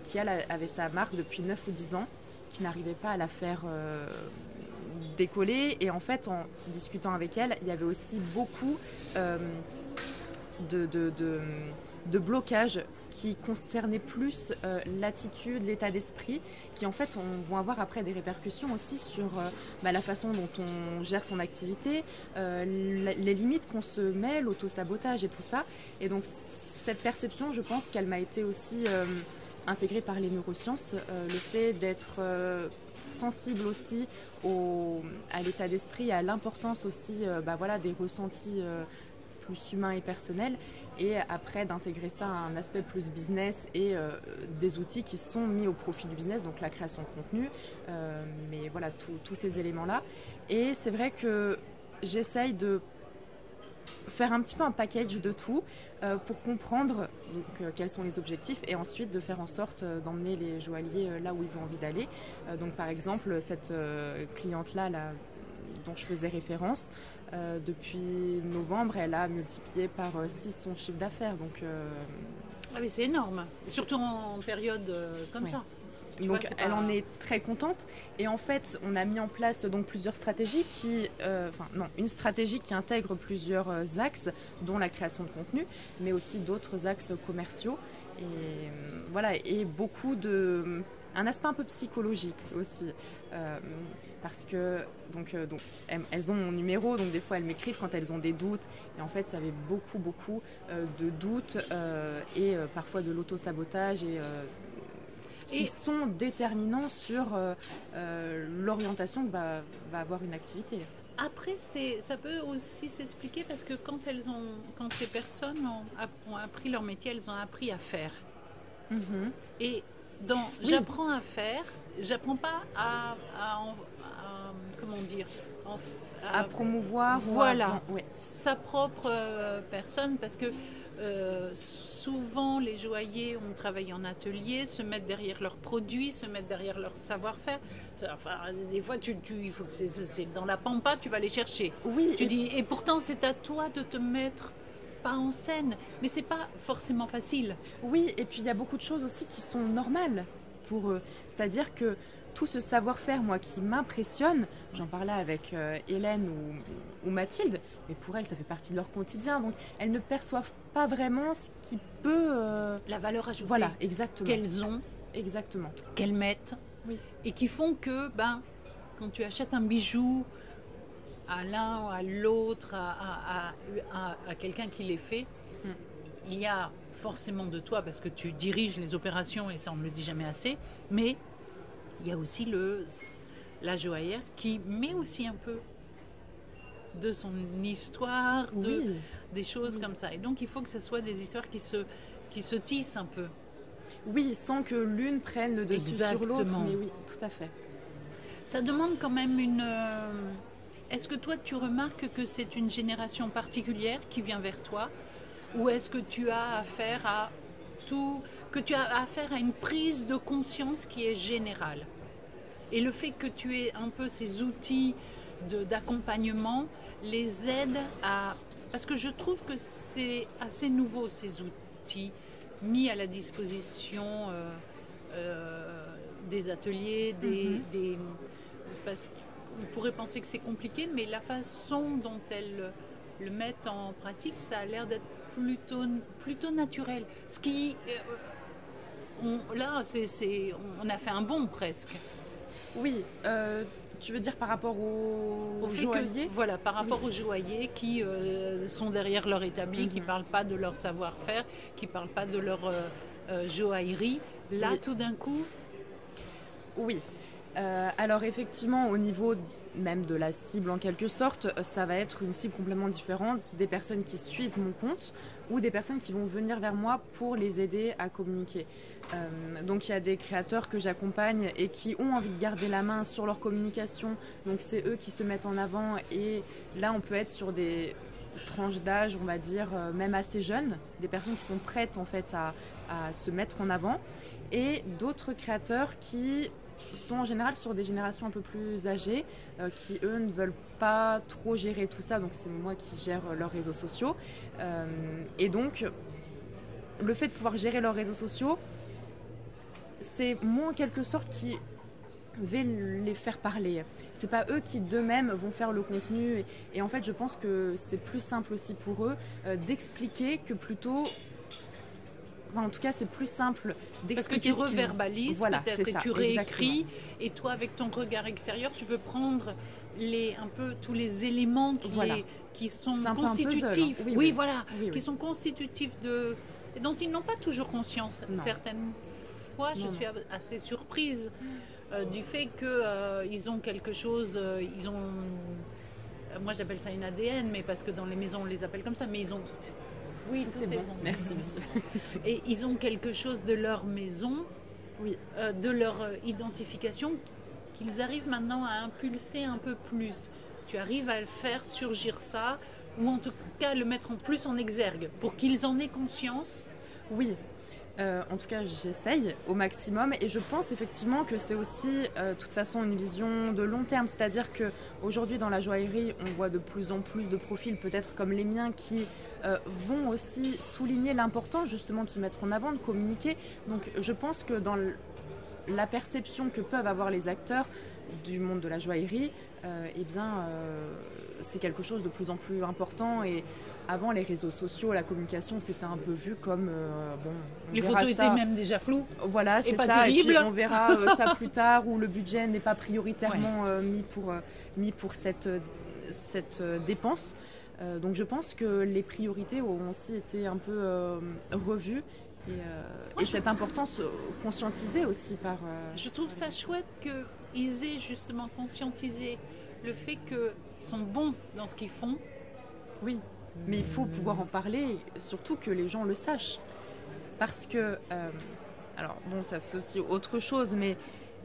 qui avait sa marque depuis 9 ou 10 ans, qui n'arrivait pas à la faire décoller. Et en fait, en discutant avec elle, il y avait aussi beaucoup de blocages qui concernaient plus l'attitude, l'état d'esprit, qui en fait vont avoir après des répercussions aussi sur la façon dont on gère son activité, les limites qu'on se met, l'auto-sabotage et tout ça. Et donc cette perception, je pense qu'elle m'a été aussi intégrée par les neurosciences, le fait d'être sensible aussi à l'état d'esprit, à l'importance aussi des ressentis plus humain et personnel, et après d'intégrer ça à un aspect plus business et des outils qui sont mis au profit du business, donc la création de contenu, mais voilà, tous ces éléments-là. Et c'est vrai que j'essaye de faire un petit peu un package de tout pour comprendre quels sont les objectifs et ensuite de faire en sorte d'emmener les joailliers là où ils ont envie d'aller. Donc par exemple, cette cliente-là dont je faisais référence, depuis novembre, elle a multiplié par 6 son chiffre d'affaires. Donc, ah oui, c'est énorme, surtout en période comme ça. Donc elle en est très contente et en fait on a mis en place donc plusieurs stratégies une stratégie qui intègre plusieurs axes dont la création de contenu mais aussi d'autres axes commerciaux et voilà et un aspect un peu psychologique aussi parce que donc elles ont mon numéro donc des fois elles m'écrivent quand elles ont des doutes et en fait il y avait beaucoup de doutes et parfois de l'auto-sabotage qui sont déterminants sur l'orientation que va avoir une activité. Après, ça peut aussi s'expliquer parce que quand ces personnes ont appris leur métier, elles ont appris à faire. Mm-hmm. Et j'apprends à faire, j'apprends pas à comment dire, à promouvoir sa propre personne parce que souvent les joailliers ont travaillé en atelier, se mettent derrière leurs produits, se mettent derrière leur savoir-faire. Enfin, des fois, il faut que c'est dans la pampa, tu vas les chercher. Oui. Et pourtant, c'est à toi de te mettre pas en scène, mais c'est pas forcément facile. Oui, et puis il y a beaucoup de choses aussi qui sont normales pour eux. C'est-à-dire que tout ce savoir-faire, moi, qui m'impressionne, j'en parlais avec Hélène ou Mathilde, mais pour elles, ça fait partie de leur quotidien. Donc, elles ne perçoivent pas vraiment ce qui peut... La valeur ajoutée. Voilà, exactement. Qu'elles ont. Exactement. Qu'elles mettent. Oui. Et qui font que, quand tu achètes un bijou à l'un ou à l'autre, à quelqu'un qui les fait, il y a forcément de toi, parce que tu diriges les opérations, et ça, on ne le dit jamais assez, mais... il y a aussi la joaillère qui met aussi un peu de son histoire, des choses comme ça. Et donc, il faut que ce soit des histoires qui se tissent un peu. Oui, sans que l'une prenne le dessus sur l'autre. Mais oui, tout à fait. Ça demande quand même Est-ce que toi, tu remarques que c'est une génération particulière qui vient vers toi? Ou est-ce que tu as affaire à une prise de conscience qui est générale. Et le fait que tu aies un peu ces outils d'accompagnement les aide à... Parce que je trouve que c'est assez nouveau, ces outils mis à la disposition des ateliers, parce qu'on pourrait penser que c'est compliqué, mais la façon dont elles le mettent en pratique, ça a l'air d'être plutôt naturel. Ce qui... on a fait un bond presque. Oui, tu veux dire par rapport aux joailliers? Voilà, par rapport aux joailliers qui sont derrière leur établi, qui ne parlent pas de leur savoir-faire, qui ne parlent pas de leur joaillerie. Là, tout d'un coup... Oui. Alors effectivement, au niveau même de la cible en quelque sorte, ça va être une cible complètement différente des personnes qui suivent mon compte ou des personnes qui vont venir vers moi pour les aider à communiquer. Donc il y a des créateurs que j'accompagne et qui ont envie de garder la main sur leur communication, donc c'est eux qui se mettent en avant et là on peut être sur des tranches d'âge, on va dire, même assez jeunes, des personnes qui sont prêtes en fait à se mettre en avant et d'autres créateurs qui sont en général sur des générations un peu plus âgées qui eux ne veulent pas trop gérer tout ça, donc c'est moi qui gère leurs réseaux sociaux et donc le fait de pouvoir gérer leurs réseaux sociaux, c'est moi en quelque sorte qui vais les faire parler. C'est pas eux qui d'eux-mêmes vont faire le contenu et en fait je pense que c'est plus simple aussi pour eux d'expliquer que plutôt... Enfin, en tout cas, c'est plus simple d'expliquer. Parce que tu reverbalises, peut-être, et tu réécris. Exactement. Et toi, avec ton regard extérieur, tu peux prendre un peu tous les éléments qui sont constitutifs. Puzzle, hein. Oui, voilà, qui sont constitutifs dont ils n'ont pas toujours conscience. Non. Certaines fois, je suis assez surprise du fait qu'ils ont quelque chose. moi j'appelle ça une ADN, mais parce que dans les maisons on les appelle comme ça, mais ils ont tout. Oui, tout est bon. Merci, monsieur. Et ils ont quelque chose de leur maison, Oui. De leur identification, qu'ils arrivent maintenant à impulser un peu plus. Tu arrives à le faire surgir ça, ou en tout cas le mettre en plus en exergue, pour qu'ils en aient conscience. Oui. En tout cas, j'essaye au maximum et je pense effectivement que c'est aussi, de toute façon, une vision de long terme. C'est-à-dire qu'aujourd'hui, dans la joaillerie, on voit de plus en plus de profils, peut-être comme les miens, qui vont aussi souligner l'importance justement de se mettre en avant, de communiquer. Donc je pense que dans la perception que peuvent avoir les acteurs du monde de la joaillerie, c'est quelque chose de plus en plus important. Et avant, les réseaux sociaux, la communication, c'était un peu vu comme les photos étaient même déjà floues. Voilà, c'est pas ça. terrible. Et puis on verra ça plus tard, où le budget n'est pas prioritairement mis pour cette dépense. Donc je pense que les priorités ont aussi été un peu revues. Et cette importance conscientisée aussi par... Je trouve ça chouette qu'ils aient justement conscientisé le fait qu'ils sont bons dans ce qu'ils font. Oui, mais il faut pouvoir en parler, surtout que les gens le sachent. Parce que, alors bon, ça c'est aussi autre chose, mais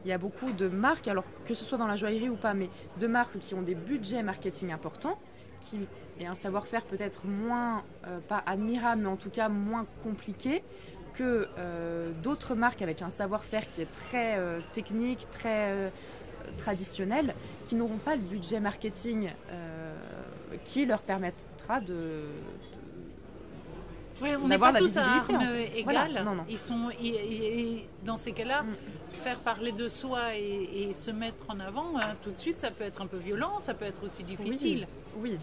il y a beaucoup de marques, alors que ce soit dans la joaillerie ou pas, mais de marques qui ont des budgets marketing importants, et un savoir-faire peut-être moins, pas admirable, mais en tout cas moins compliqué que d'autres marques avec un savoir-faire qui est très technique, très traditionnel, qui n'auront pas le budget marketing qui leur permettra Ouais, on n'est pas tous à armes égales. Voilà. Non. Dans ces cas-là, faire parler de soi et se mettre en avant, tout de suite, ça peut être un peu violent, ça peut être aussi difficile. Oui.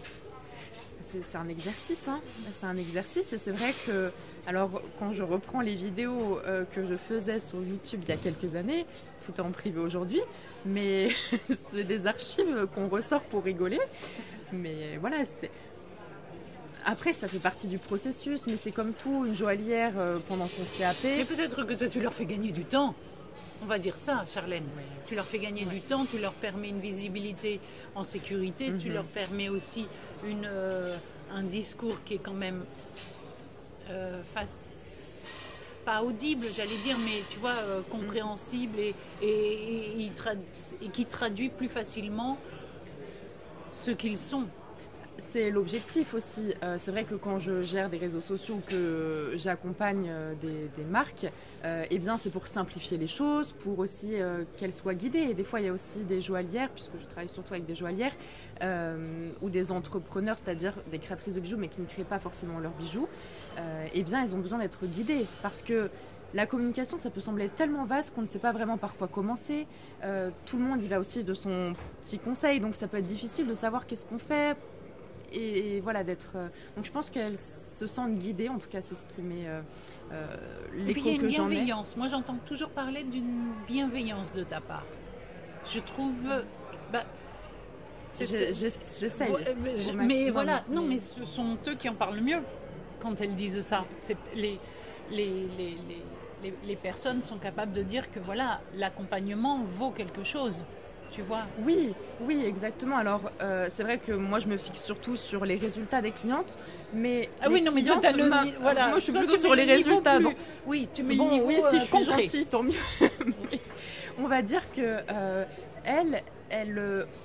C'est un exercice, hein. C'est un exercice et c'est vrai que, alors quand je reprends les vidéos que je faisais sur YouTube il y a quelques années, tout est en privé aujourd'hui, mais c'est des archives qu'on ressort pour rigoler. Mais voilà, après, ça fait partie du processus, mais c'est comme tout, une joaillière pendant son CAP. Mais peut-être que toi, tu leur fais gagner du temps. On va dire ça, Charlène. Ouais. Tu leur fais gagner du temps, tu leur permets une visibilité en sécurité, tu leur permets aussi un discours qui est quand même pas audible, j'allais dire, mais tu vois, compréhensible et qui traduit plus facilement ce qu'ils sont. C'est l'objectif aussi. C'est vrai que quand je gère des réseaux sociaux, que j'accompagne des marques, c'est pour simplifier les choses, pour aussi qu'elles soient guidées. Et des fois, il y a aussi des joaillières, puisque je travaille surtout avec des joaillières, ou des entrepreneurs, c'est-à-dire des créatrices de bijoux, mais qui ne créent pas forcément leurs bijoux. Elles ont besoin d'être guidées, parce que la communication, ça peut sembler tellement vaste qu'on ne sait pas vraiment par quoi commencer. Tout le monde y va aussi de son petit conseil, donc ça peut être difficile de savoir qu'est-ce qu'on fait. Et voilà, d'être. Donc je pense qu'elles se sentent guidées, en tout cas c'est ce qui met l'écho que j'en ai. Il y a une bienveillance. Moi j'entends toujours parler d'une bienveillance de ta part. Je trouve. J'essaye. Mais voilà, non, mais ce sont eux qui en parlent le mieux quand elles disent ça. C'est les personnes sont capables de dire que voilà, l'accompagnement vaut quelque chose. Tu vois. Oui, exactement. Alors, c'est vrai que moi, je me fixe surtout sur les résultats des clientes, mais mais toi, moi, je suis plutôt sur les résultats. Donc, oui, tu mets le niveau oui, si je suis concret. gentille, tant mieux. Mais on va dire que elle,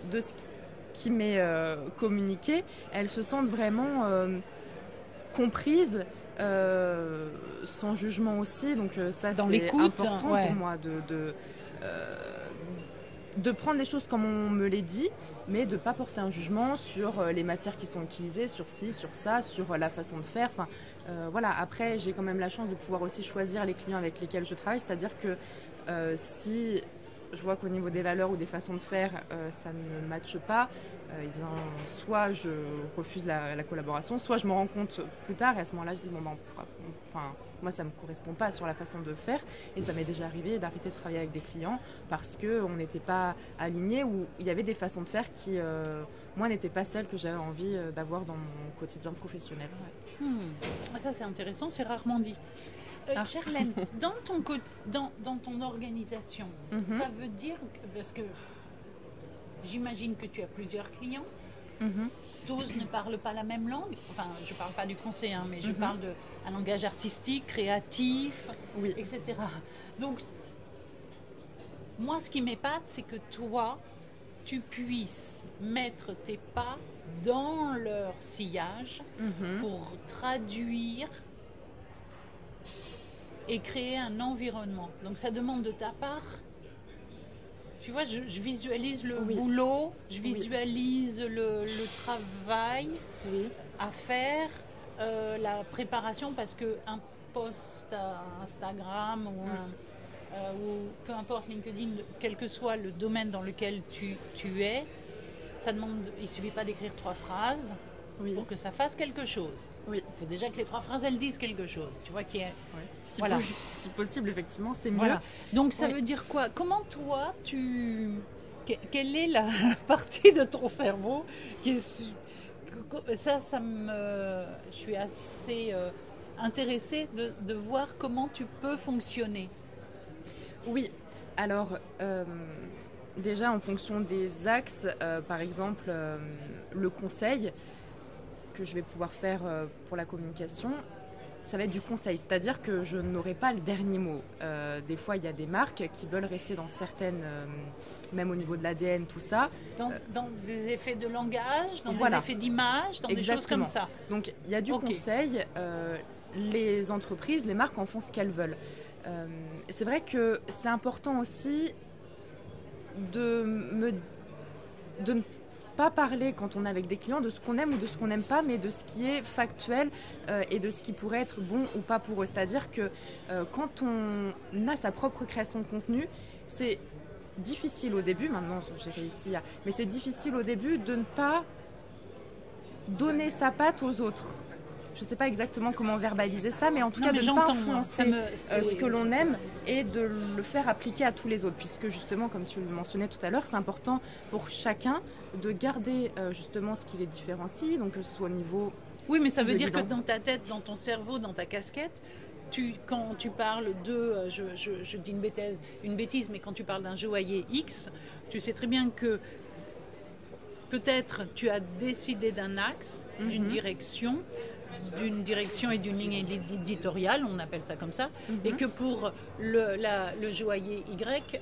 de ce qui m'est communiqué, elles se sentent vraiment comprises. Sans jugement aussi, donc ça dans c'est important pour moi de prendre les choses comme on me les dit, mais de ne pas porter un jugement sur les matières qui sont utilisées, sur ci, sur ça, sur la façon de faire. Enfin, voilà. Après, j'ai quand même la chance de pouvoir aussi choisir les clients avec lesquels je travaille, c'est-à-dire que si je vois qu'au niveau des valeurs ou des façons de faire, ça ne matche pas, soit je refuse la collaboration, soit je me rends compte plus tard et à ce moment-là, je dis moi ça me correspond pas sur la façon de faire et ça m'est déjà arrivé d'arrêter de travailler avec des clients parce qu'on n'était pas alignés ou il y avait des façons de faire qui, moi, n'étaient pas celles que j'avais envie d'avoir dans mon quotidien professionnel. Ouais. Ça c'est intéressant, c'est rarement dit. Charlène, dans ton organisation, ça veut dire, parce que j'imagine que tu as plusieurs clients, Mhm. Tous ne parlent pas la même langue. Enfin, je ne parle pas du français, hein, mais je parle d'un langage artistique, créatif, Oui. etc. Donc, moi, ce qui m'épate, c'est que toi, tu puisses mettre tes pas dans leur sillage pour traduire et créer un environnement. Donc, ça demande de ta part. Tu vois, je visualise le boulot, je visualise le travail à faire, la préparation, parce qu'un post à Instagram ou peu importe LinkedIn, quel que soit le domaine dans lequel tu es, ça demande, il ne suffit pas d'écrire 3 phrases pour que ça fasse quelque chose. Oui. Il faut déjà que les 3 phrases, elles disent quelque chose. Tu vois, qui est... Si, voilà. Si possible, effectivement, c'est mieux. Voilà. Donc ça veut dire quoi? Comment toi, quelle est la partie de ton cerveau qui est... Ça me... Je suis assez intéressée de voir comment tu peux fonctionner. Oui, alors déjà en fonction des axes, par exemple le conseil que je vais pouvoir faire pour la communication, ça va être du conseil, c'est-à-dire que je n'aurai pas le dernier mot. Des fois, il y a des marques qui veulent rester dans certaines, même au niveau de l'ADN, tout ça. Dans des effets de langage, dans des effets d'image, dans des choses comme ça. Donc, il y a du conseil. Les entreprises, les marques en font ce qu'elles veulent. C'est vrai que c'est important aussi de ne pas parler quand on est avec des clients de ce qu'on aime ou de ce qu'on n'aime pas, mais de ce qui est factuel et de ce qui pourrait être bon ou pas pour eux. C'est-à-dire que quand on a sa propre création de contenu, c'est difficile au début, maintenant j'ai réussi à... Mais c'est difficile au début de ne pas donner sa patte aux autres. Je ne sais pas exactement comment verbaliser ça, mais en tout cas de ne pas influencer ce que l'on aime et de le faire appliquer à tous les autres. Puisque justement, comme tu le mentionnais tout à l'heure, c'est important pour chacun de garder justement ce qui les différencie, donc que ce soit au niveau... Oui, mais ça veut dire que dans ta tête, dans ton cerveau, dans ta casquette, quand tu parles de, je dis une bêtise, mais quand tu parles d'un joaillier X, tu sais très bien que peut-être tu as décidé d'un axe, d'une direction et d'une ligne éditoriale, on appelle ça comme ça, et que pour le joaillier Y,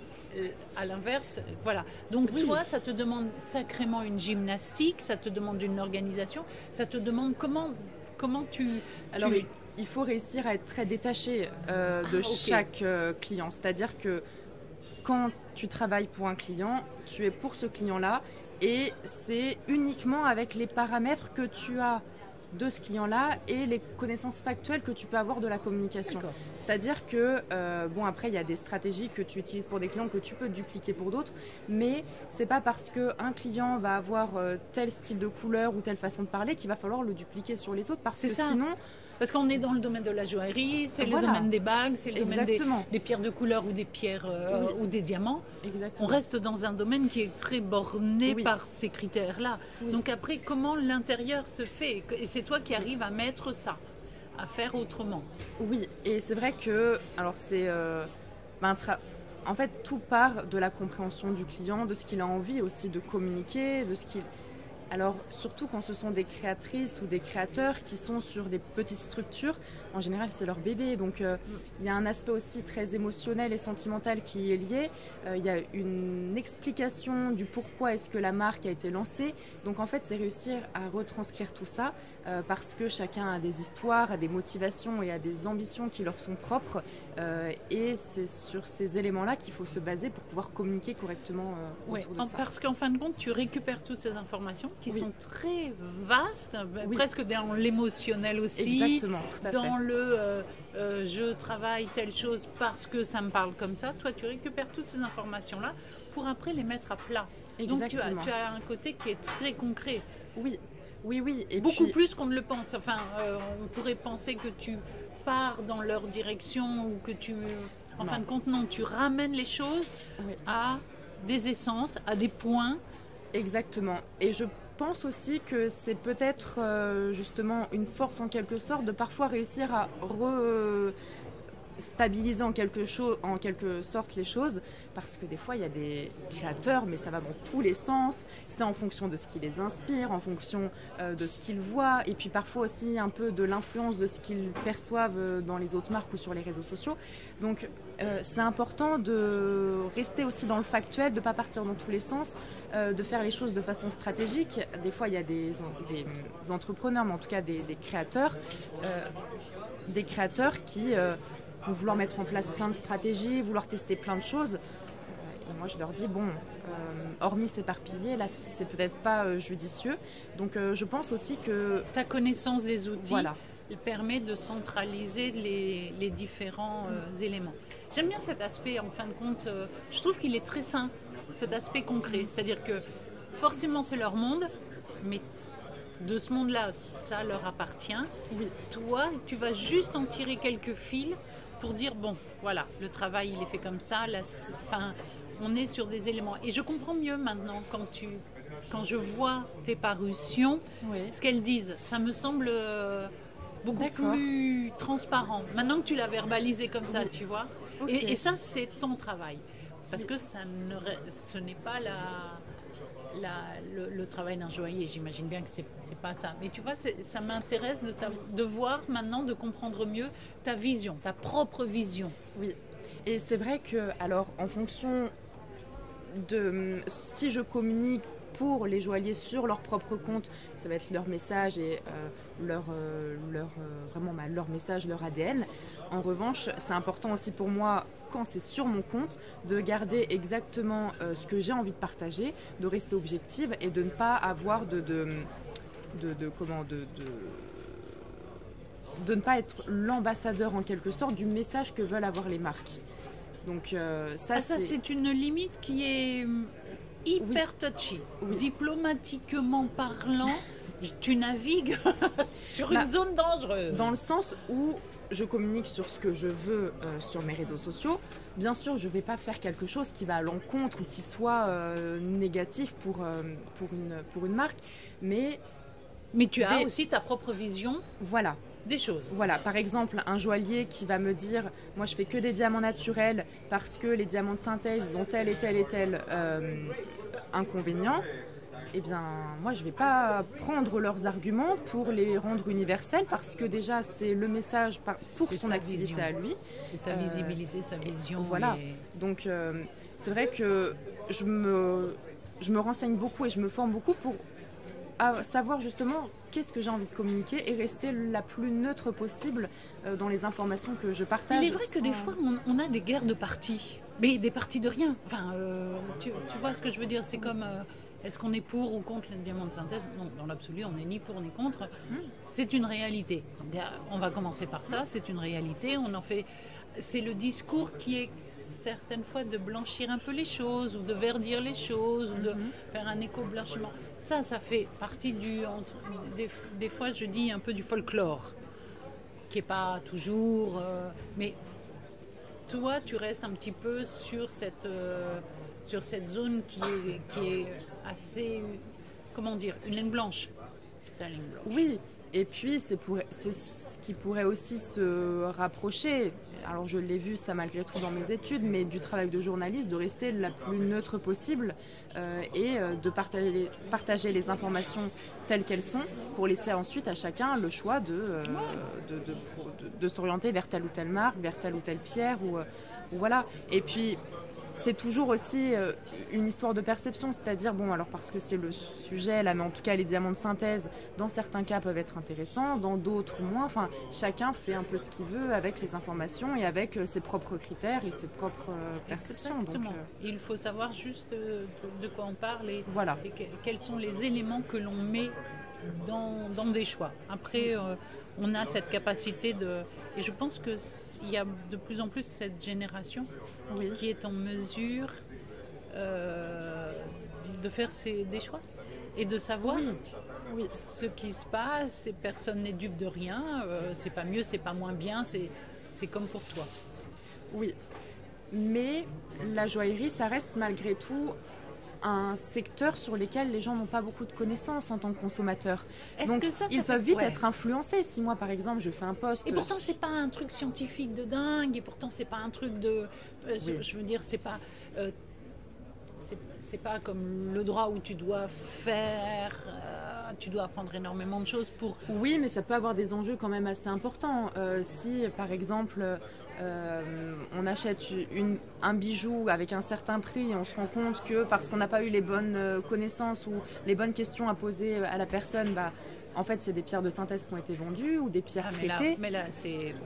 à l'inverse, voilà. Donc toi, ça te demande sacrément une gymnastique, ça te demande une organisation, ça te demande comment tu... Alors, il faut réussir à être très détaché de chaque client, c'est-à-dire que quand tu travailles pour un client, tu es pour ce client-là, et c'est uniquement avec les paramètres que tu as de ce client-là et les connaissances factuelles que tu peux avoir de la communication. C'est-à-dire que, après, il y a des stratégies que tu utilises pour des clients que tu peux dupliquer pour d'autres, mais c'est pas parce qu'un client va avoir tel style de couleur ou telle façon de parler qu'il va falloir le dupliquer sur les autres, parce que sinon... Parce qu'on est dans le domaine de la joaillerie, c'est le domaine des bagues, c'est le domaine des pierres de couleur ou des pierres ou des diamants. Exactement. On reste dans un domaine qui est très borné par ces critères-là. Donc après, comment l'intérieur se fait? Et c'est toi qui arrives à mettre ça, à faire autrement. Oui, et c'est vrai que... Alors c'est... en fait, tout part de la compréhension du client, de ce qu'il a envie aussi de communiquer, de ce qu'il... Alors, surtout quand ce sont des créatrices ou des créateurs qui sont sur des petites structures, en général, c'est leur bébé. Donc, il y a un aspect aussi très émotionnel et sentimental qui est lié. Il y a une explication du pourquoi est-ce que la marque a été lancée. Donc, en fait, c'est réussir à retranscrire tout ça parce que chacun a des histoires, a des motivations et a des ambitions qui leur sont propres. Et c'est sur ces éléments-là qu'il faut se baser pour pouvoir communiquer correctement autour de ça. Parce qu'en fin de compte, tu récupères toutes ces informations qui sont très vastes, presque dans l'émotionnel aussi. Exactement, tout à fait. Dans le je travaille telle chose parce que ça me parle comme ça. Toi, tu récupères toutes ces informations-là pour après les mettre à plat. Exactement. Donc, tu as un côté qui est très concret. Oui. Et beaucoup plus qu'on ne le pense. Enfin, on pourrait penser que tu pars dans leur direction ou que tu... En fin de compte, non. Tu ramènes les choses à des essences, à des points. Exactement. Et je pense aussi que c'est peut-être justement une force en quelque sorte de parfois réussir à stabiliser en quelque sorte les choses, parce que des fois il y a des créateurs, mais ça va dans tous les sens, c'est en fonction de ce qui les inspire, en fonction de ce qu'ils voient, et puis parfois aussi un peu de l'influence de ce qu'ils perçoivent dans les autres marques ou sur les réseaux sociaux. Donc c'est important de rester aussi dans le factuel, de ne pas partir dans tous les sens, de faire les choses de façon stratégique. Des fois il y a des entrepreneurs, mais en tout cas des créateurs qui vont vouloir mettre en place plein de stratégies, vouloir tester plein de choses. Et moi, je leur dis, hormis s'éparpiller, là, c'est peut-être pas judicieux. Donc, je pense aussi que... Ta connaissance des outils voilà. permet de centraliser les différents éléments. J'aime bien cet aspect, en fin de compte, je trouve qu'il est très sain, cet aspect concret. C'est-à-dire que forcément, c'est leur monde, mais de ce monde-là, ça leur appartient. Oui. Toi, tu vas juste en tirer quelques fils pour dire, bon, voilà, le travail, il est fait comme ça. Là, on est sur des éléments. Et je comprends mieux maintenant quand je vois tes parutions, ce qu'elles disent. Ça me semble beaucoup plus transparent. Maintenant que tu l'as verbalisé comme ça, tu vois. Okay. Et ça, c'est ton travail. Parce que ce n'est pas le travail d'un joaillier, j'imagine bien que c'est pas ça. Mais tu vois, ça m'intéresse de voir maintenant, de comprendre mieux ta vision, ta propre vision. Oui, et c'est vrai que, alors, en fonction de... Si je communique pour les joailliers sur leur propre compte, ça va être leur message et vraiment leur message, leur ADN. En revanche, c'est important aussi pour moi, quand c'est sur mon compte, de garder exactement ce que j'ai envie de partager, de rester objective et de ne pas avoir de ne pas être l'ambassadeur en quelque sorte du message que veulent avoir les marques. Donc ça c'est une limite qui est hyper touchy. Oui. Diplomatiquement parlant, tu navigues sur une zone dangereuse. Dans le sens où je communique sur ce que je veux sur mes réseaux sociaux. Bien sûr, je ne vais pas faire quelque chose qui va à l'encontre ou qui soit négatif pour une marque. Mais tu as aussi ta propre vision. Voilà. Des choses. Voilà, par exemple, un joaillier qui va me dire « Moi, je fais que des diamants naturels parce que les diamants de synthèse, ils ont tel et tel et tel inconvénient. » Eh bien, moi, je ne vais pas prendre leurs arguments pour les rendre universels parce que déjà, c'est le message pour son activité à lui. C'est sa visibilité, sa vision. Voilà. Donc, c'est vrai que je me renseigne beaucoup et je me forme beaucoup pour savoir justement qu'est-ce que j'ai envie de communiquer et rester la plus neutre possible dans les informations que je partage. Il est vrai que des fois, on a des guerres de partis, mais des partis de rien. Enfin, tu vois ce que je veux dire, c'est comme... Est-ce qu'on est pour ou contre les diamants de synthèse ? Non, dans l'absolu, on n'est ni pour ni contre. C'est une réalité. On va commencer par ça, c'est une réalité. On en fait... C'est le discours qui est certaines fois de blanchir un peu les choses ou de verdir les choses ou de faire un éco-blanchiment. Ça fait partie des fois, je dis un peu du folklore, qui n'est pas toujours... mais toi, tu restes un petit peu sur cette zone qui est assez... Comment dire ? Une ligne blanche. C'est la ligne blanche. Oui, et puis c'est ce qui pourrait aussi se rapprocher... Alors je l'ai vu ça malgré tout dans mes études, mais du travail de journaliste, de rester la plus neutre possible et de partager les informations telles qu'elles sont pour laisser ensuite à chacun le choix de s'orienter vers telle ou telle marque, vers telle ou telle pierre. Ou voilà. Et puis c'est toujours aussi une histoire de perception, c'est-à-dire, bon, alors parce que c'est le sujet là, mais en tout cas les diamants de synthèse, dans certains cas peuvent être intéressants, dans d'autres moins, enfin, chacun fait un peu ce qu'il veut avec les informations et avec ses propres critères et ses propres perceptions. Exactement. Donc, il faut savoir juste de quoi on parle et, voilà. Et quels sont les éléments que l'on met dans des choix. Après, on a cette capacité de... Et je pense qu'il y a de plus en plus cette génération qui est en mesure de faire des choix et de savoir ce qui se passe. Et personne n'est dupe de rien. C'est pas mieux, c'est pas moins bien. C'est comme pour toi. Oui, mais la joaillerie, ça reste malgré tout un secteur sur lequel les gens n'ont pas beaucoup de connaissances en tant que consommateurs. Donc, que ça ils peuvent vite être influencés. Si moi, par exemple, je fais un post... Et pourtant, c'est pas un truc scientifique de dingue, et pourtant, c'est pas un truc de... Oui. Je veux dire, c'est pas... c'est pas comme le droit où tu dois faire... tu dois apprendre énormément de choses pour... Oui, mais ça peut avoir des enjeux quand même assez importants. Si, par exemple... on achète un bijou avec un certain prix et on se rend compte que parce qu'on n'a pas eu les bonnes connaissances ou les bonnes questions à poser à la personne, en fait c'est des pierres de synthèse qui ont été vendues ou des pierres traitées. Mais là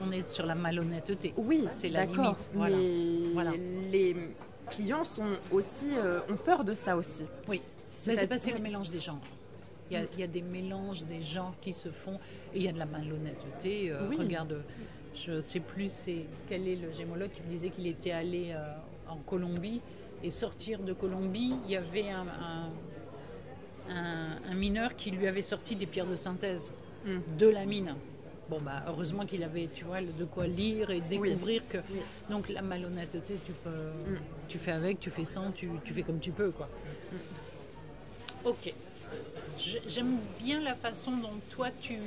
on est sur la malhonnêteté. Oui, c'est la limite. Voilà. Mais les clients ont peur de ça aussi. Oui, mais c'est le mélange des genres. Il y a des mélanges des genres qui se font et il y a de la malhonnêteté. Oui. Regarde... Je ne sais plus quel est le gémologue qui me disait qu'il était allé en Colombie et sortir de Colombie, il y avait un mineur qui lui avait sorti des pierres de synthèse de la mine. Bon, heureusement qu'il avait, tu vois, de quoi lire et découvrir que... Oui. Donc la malhonnêteté, tu fais avec, tu fais sans, tu fais comme tu peux, quoi. Ok. J'aime bien la façon dont toi tu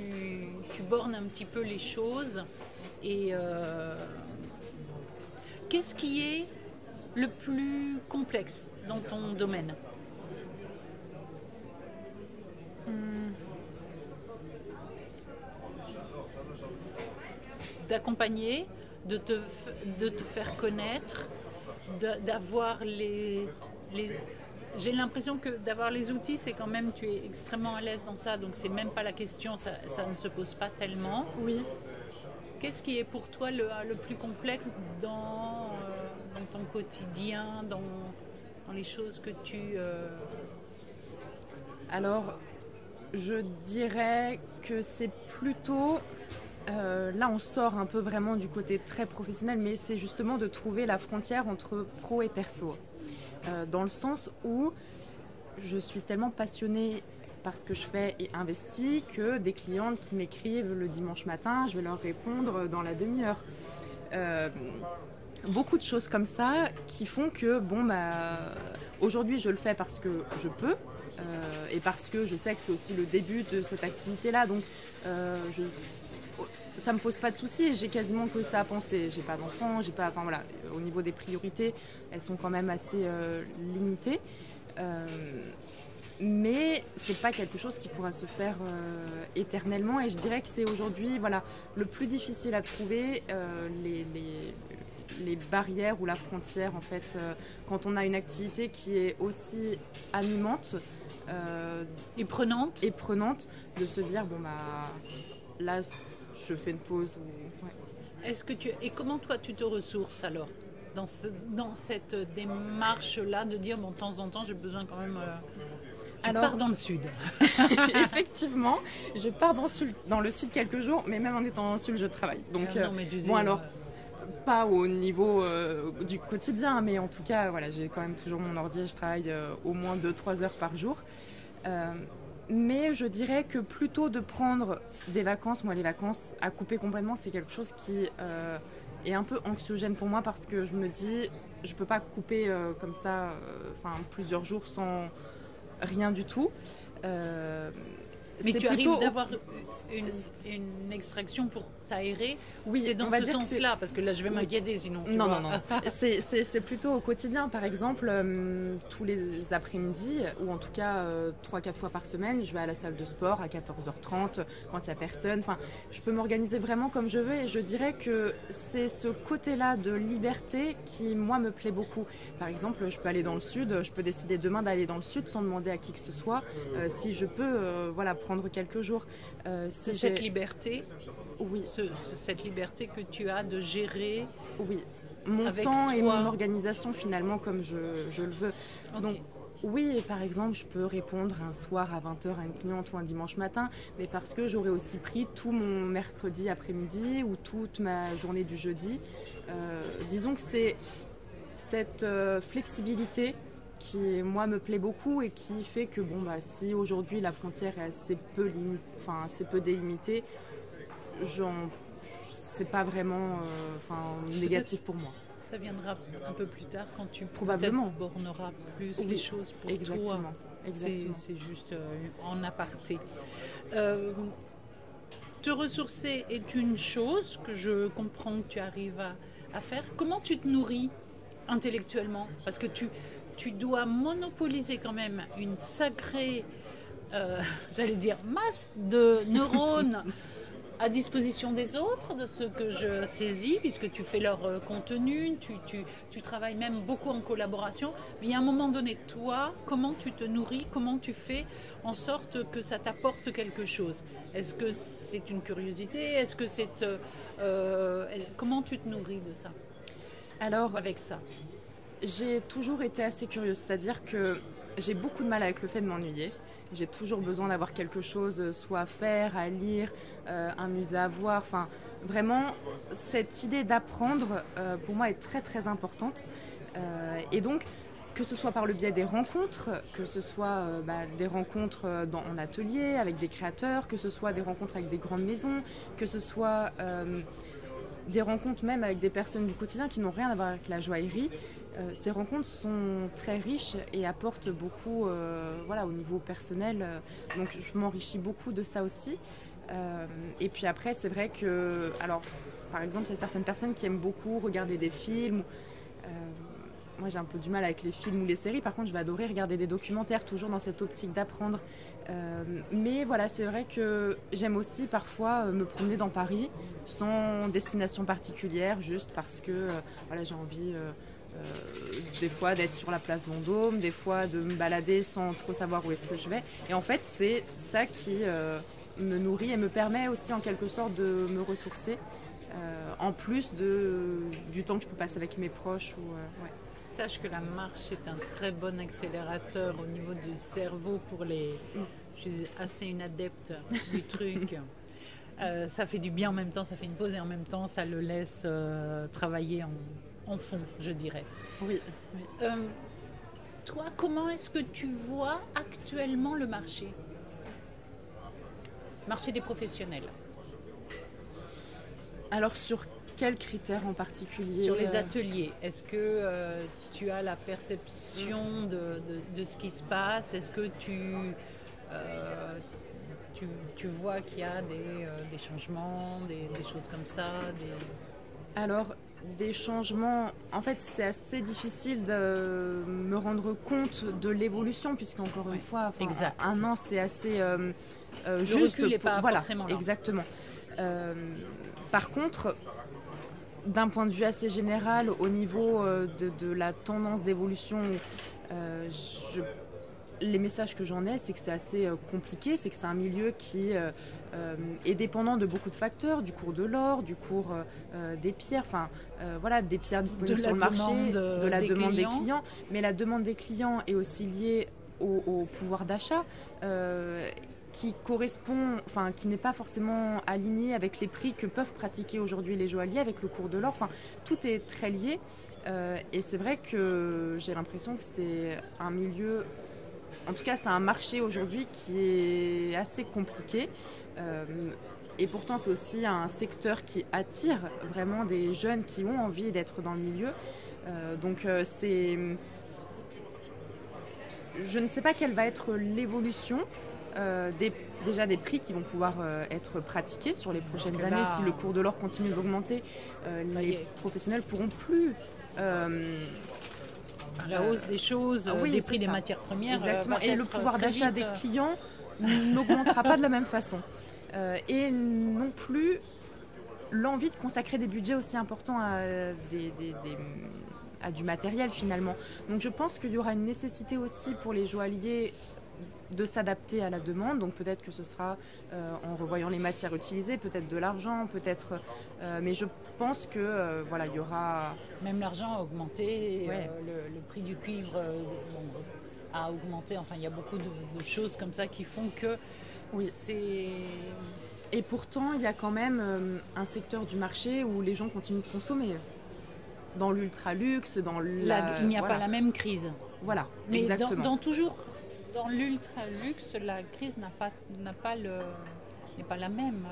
bornes un petit peu les choses. Et qu'est-ce qui est le plus complexe dans ton domaine ? D'accompagner, de te faire connaître, d'avoir les... J'ai l'impression que d'avoir les outils, c'est quand même, tu es extrêmement à l'aise dans ça, donc c'est même pas la question, ça ne se pose pas tellement. Oui. Qu'est-ce qui est pour toi le plus complexe dans ton quotidien, dans les choses que tu... Alors, je dirais que c'est plutôt... là, on sort un peu vraiment du côté très professionnel, mais c'est justement de trouver la frontière entre pro et perso. Dans le sens où je suis tellement passionnée par ce que je fais et investie que des clientes qui m'écrivent le dimanche matin, je vais leur répondre dans la demi-heure. Beaucoup de choses comme ça qui font que, aujourd'hui je le fais parce que je peux et parce que je sais que c'est aussi le début de cette activité-là. Donc, ça me pose pas de soucis, j'ai quasiment que ça à penser. J'ai pas d'enfants, au niveau des priorités, elles sont quand même assez limitées. Mais c'est pas quelque chose qui pourra se faire éternellement. Et je dirais que c'est aujourd'hui, le plus difficile à trouver, les barrières ou la frontière en fait, quand on a une activité qui est aussi animante et prenante, de se dire là, je fais une pause. Est-ce que et comment toi tu te ressources alors dans cette démarche-là de dire de temps en temps j'ai besoin quand même... Tu pars dans le sud. Effectivement, je pars dans le sud quelques jours, mais même en étant dans le sud, je travaille. Donc, pas au niveau du quotidien, mais en tout cas, j'ai quand même toujours mon ordi, je travaille au moins 2-3 heures par jour. Mais je dirais que plutôt de prendre des vacances, moi les vacances à couper complètement, c'est quelque chose qui est un peu anxiogène pour moi parce que je me dis, je peux pas couper comme ça plusieurs jours sans rien du tout. Mais tu arrives d'avoir une extraction pour t'aérer. Oui, c'est dans ce sens-là, parce que là je vais m'inquiéter sinon. Non. C'est plutôt au quotidien. Par exemple, tous les après-midi, ou en tout cas 3-4 fois par semaine, je vais à la salle de sport à 14h30 quand il n'y a personne. Enfin, je peux m'organiser vraiment comme je veux et je dirais que c'est ce côté-là de liberté qui, moi, me plaît beaucoup. Par exemple, je peux aller dans le sud, je peux décider demain d'aller dans le sud sans demander à qui que ce soit. Si je peux prendre quelques jours. Cette liberté, oui. Cette liberté que tu as de gérer mon temps et mon organisation finalement comme je le veux. Okay. Donc oui, et par exemple, je peux répondre un soir à 20h à une cliente ou un dimanche matin, mais parce que j'aurais aussi pris tout mon mercredi après-midi ou toute ma journée du jeudi. Disons que c'est cette flexibilité qui, moi, me plaît beaucoup et qui fait que, si aujourd'hui la frontière est assez peu délimitée, c'est pas vraiment négatif pour moi. Ça viendra un peu plus tard quand tu Probablement borneras plus les choses pour toi. Exactement. C'est juste en aparté. Te ressourcer est une chose que je comprends que tu arrives à faire. Comment tu te nourris intellectuellement? Parce que tu dois monopoliser quand même une sacrée, j'allais dire, masse de neurones à disposition des autres, de ce que je saisis, puisque tu fais leur contenu, tu travailles même beaucoup en collaboration. Mais il y a un moment donné, toi, comment tu te nourris, comment tu fais en sorte que ça t'apporte quelque chose? Est-ce que c'est une curiosité? Est-ce que c'est... comment tu te nourris de ça? Alors, avec ça, j'ai toujours été assez curieuse, c'est-à-dire que j'ai beaucoup de mal avec le fait de m'ennuyer. J'ai toujours besoin d'avoir quelque chose, soit à faire, à lire, un musée à voir. Enfin, vraiment, cette idée d'apprendre, pour moi, est très très importante. Et donc, que ce soit par le biais des rencontres, que ce soit des rencontres en atelier avec des créateurs, que ce soit des rencontres avec des grandes maisons, que ce soit des rencontres même avec des personnes du quotidien qui n'ont rien à voir avec la joaillerie. Ces rencontres sont très riches et apportent beaucoup au niveau personnel. Donc je m'enrichis beaucoup de ça aussi. Et puis après, c'est vrai que... Alors, par exemple, il y a certaines personnes qui aiment beaucoup regarder des films. Moi, j'ai un peu du mal avec les films ou les séries. Par contre, je vais adorer regarder des documentaires, toujours dans cette optique d'apprendre. Mais voilà, c'est vrai que j'aime aussi parfois me promener dans Paris sans destination particulière, juste parce que j'ai envie... des fois d'être sur la place Vendôme, des fois de me balader sans trop savoir où est-ce que je vais. Et en fait, c'est ça qui me nourrit et me permet aussi en quelque sorte de me ressourcer, en plus du temps que je peux passer avec mes proches. Ouais. Sache que la marche est un très bon accélérateur au niveau du cerveau pour les... Je suis assez une adepte du truc. Ça fait du bien en même temps, ça fait une pause et en même temps, ça le laisse travailler en fond, je dirais. Oui. Toi, comment est-ce que tu vois actuellement le marché des professionnels? Alors, sur quels critères en particulier? Sur les ateliers. Est-ce que tu as la perception de ce qui se passe? Est-ce que tu vois qu'il y a des changements, des choses comme ça Alors, des changements, en fait, c'est assez difficile de me rendre compte de l'évolution, puisqu'encore une fois, un an, c'est assez juste. Le recul n'est pas forcément là. Exactement. Par contre, d'un point de vue assez général, au niveau de la tendance d'évolution, les messages que j'en ai, c'est que c'est assez compliqué, c'est que c'est un milieu qui est dépendant de beaucoup de facteurs, du cours de l'or, du cours des pierres, des pierres disponibles sur le marché, de la demande des clients. Mais la demande des clients est aussi liée au pouvoir d'achat, qui correspond, qui n'est pas forcément aligné avec les prix que peuvent pratiquer aujourd'hui les joailliers, avec le cours de l'or. Tout est très lié. Et c'est vrai que j'ai l'impression que c'est un milieu... En tout cas, c'est un marché aujourd'hui qui est assez compliqué. Et pourtant, c'est aussi un secteur qui attire vraiment des jeunes qui ont envie d'être dans le milieu. Je ne sais pas quelle va être l'évolution déjà des prix qui vont pouvoir être pratiqués sur les prochaines années. Si le cours de l'or continue d'augmenter, les professionnels pourront plus... la hausse des choses, des prix des matières premières. Exactement. Et le pouvoir d'achat des clients n'augmentera pas de la même façon. Et non plus l'envie de consacrer des budgets aussi importants à du matériel finalement. Donc je pense qu'il y aura une nécessité aussi pour les joailliers de s'adapter à la demande. Donc peut-être que ce sera en revoyant les matières utilisées, peut-être de l'argent, peut-être... mais je pense que il y aura... Même l'argent a augmenté, le prix du cuivre a augmenté. Enfin, il y a beaucoup de choses comme ça qui font que c'est... Et pourtant, il y a quand même un secteur du marché où les gens continuent de consommer. Dans l'ultra-luxe, il n'y a pas la même crise. Voilà, mais exactement. Dans l'ultra-luxe, la crise n'a pas n'est pas la même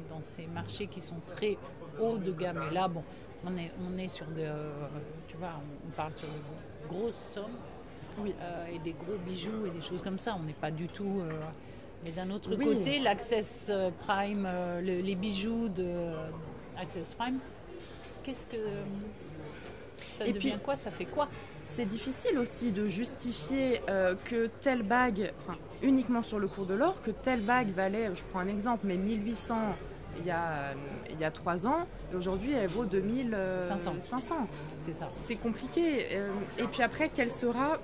dans ces marchés qui sont très haut de gamme. Et là, bon, on est sur des, tu vois, on parle sur de grosses sommes et des gros bijoux et des choses comme ça. On n'est pas du tout. Mais d'un autre côté, l'Access Prime, les bijoux de Access Prime, qu'est-ce que ça devient quoi? Ça fait quoi? C'est difficile aussi de justifier que telle bague, enfin uniquement sur le cours de l'or, que telle bague valait, je prends un exemple, mais 1800 il y a 3 ans, et aujourd'hui elle vaut 2500. C'est ça. C'est compliqué. Et puis après, quel sera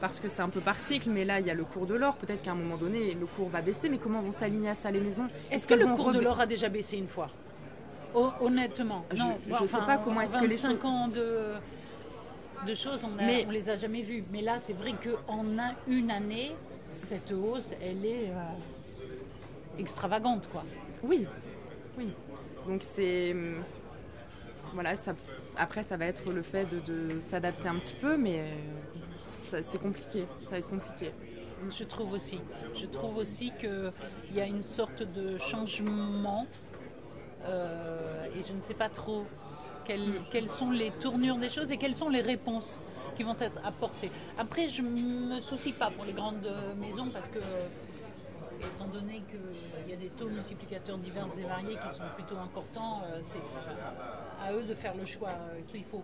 parce que c'est un peu par cycle, mais là il y a le cours de l'or, peut-être qu'à un moment donné le cours va baisser, mais comment vont s'aligner à ça les maisons? Est-ce que le cours de l'or a déjà baissé une fois? Honnêtement, non. Je ne sais pas comment est-ce que les 25 ans de choses, on les a jamais vues. Mais là, c'est vrai qu'en une année, cette hausse, elle est extravagante, quoi. Oui. Donc c'est voilà, ça. Après, ça va être le fait de s'adapter un petit peu, mais c'est compliqué. Ça va être compliqué. Je trouve aussi qu'il y a une sorte de changement. Et je ne sais pas trop quelles sont les tournures des choses et quelles sont les réponses qui vont être apportées. Après, je ne me soucie pas pour les grandes maisons parce que, étant donné qu'il y a des taux multiplicateurs divers et variés qui sont plutôt importants, c'est à eux de faire le choix qu'il faut.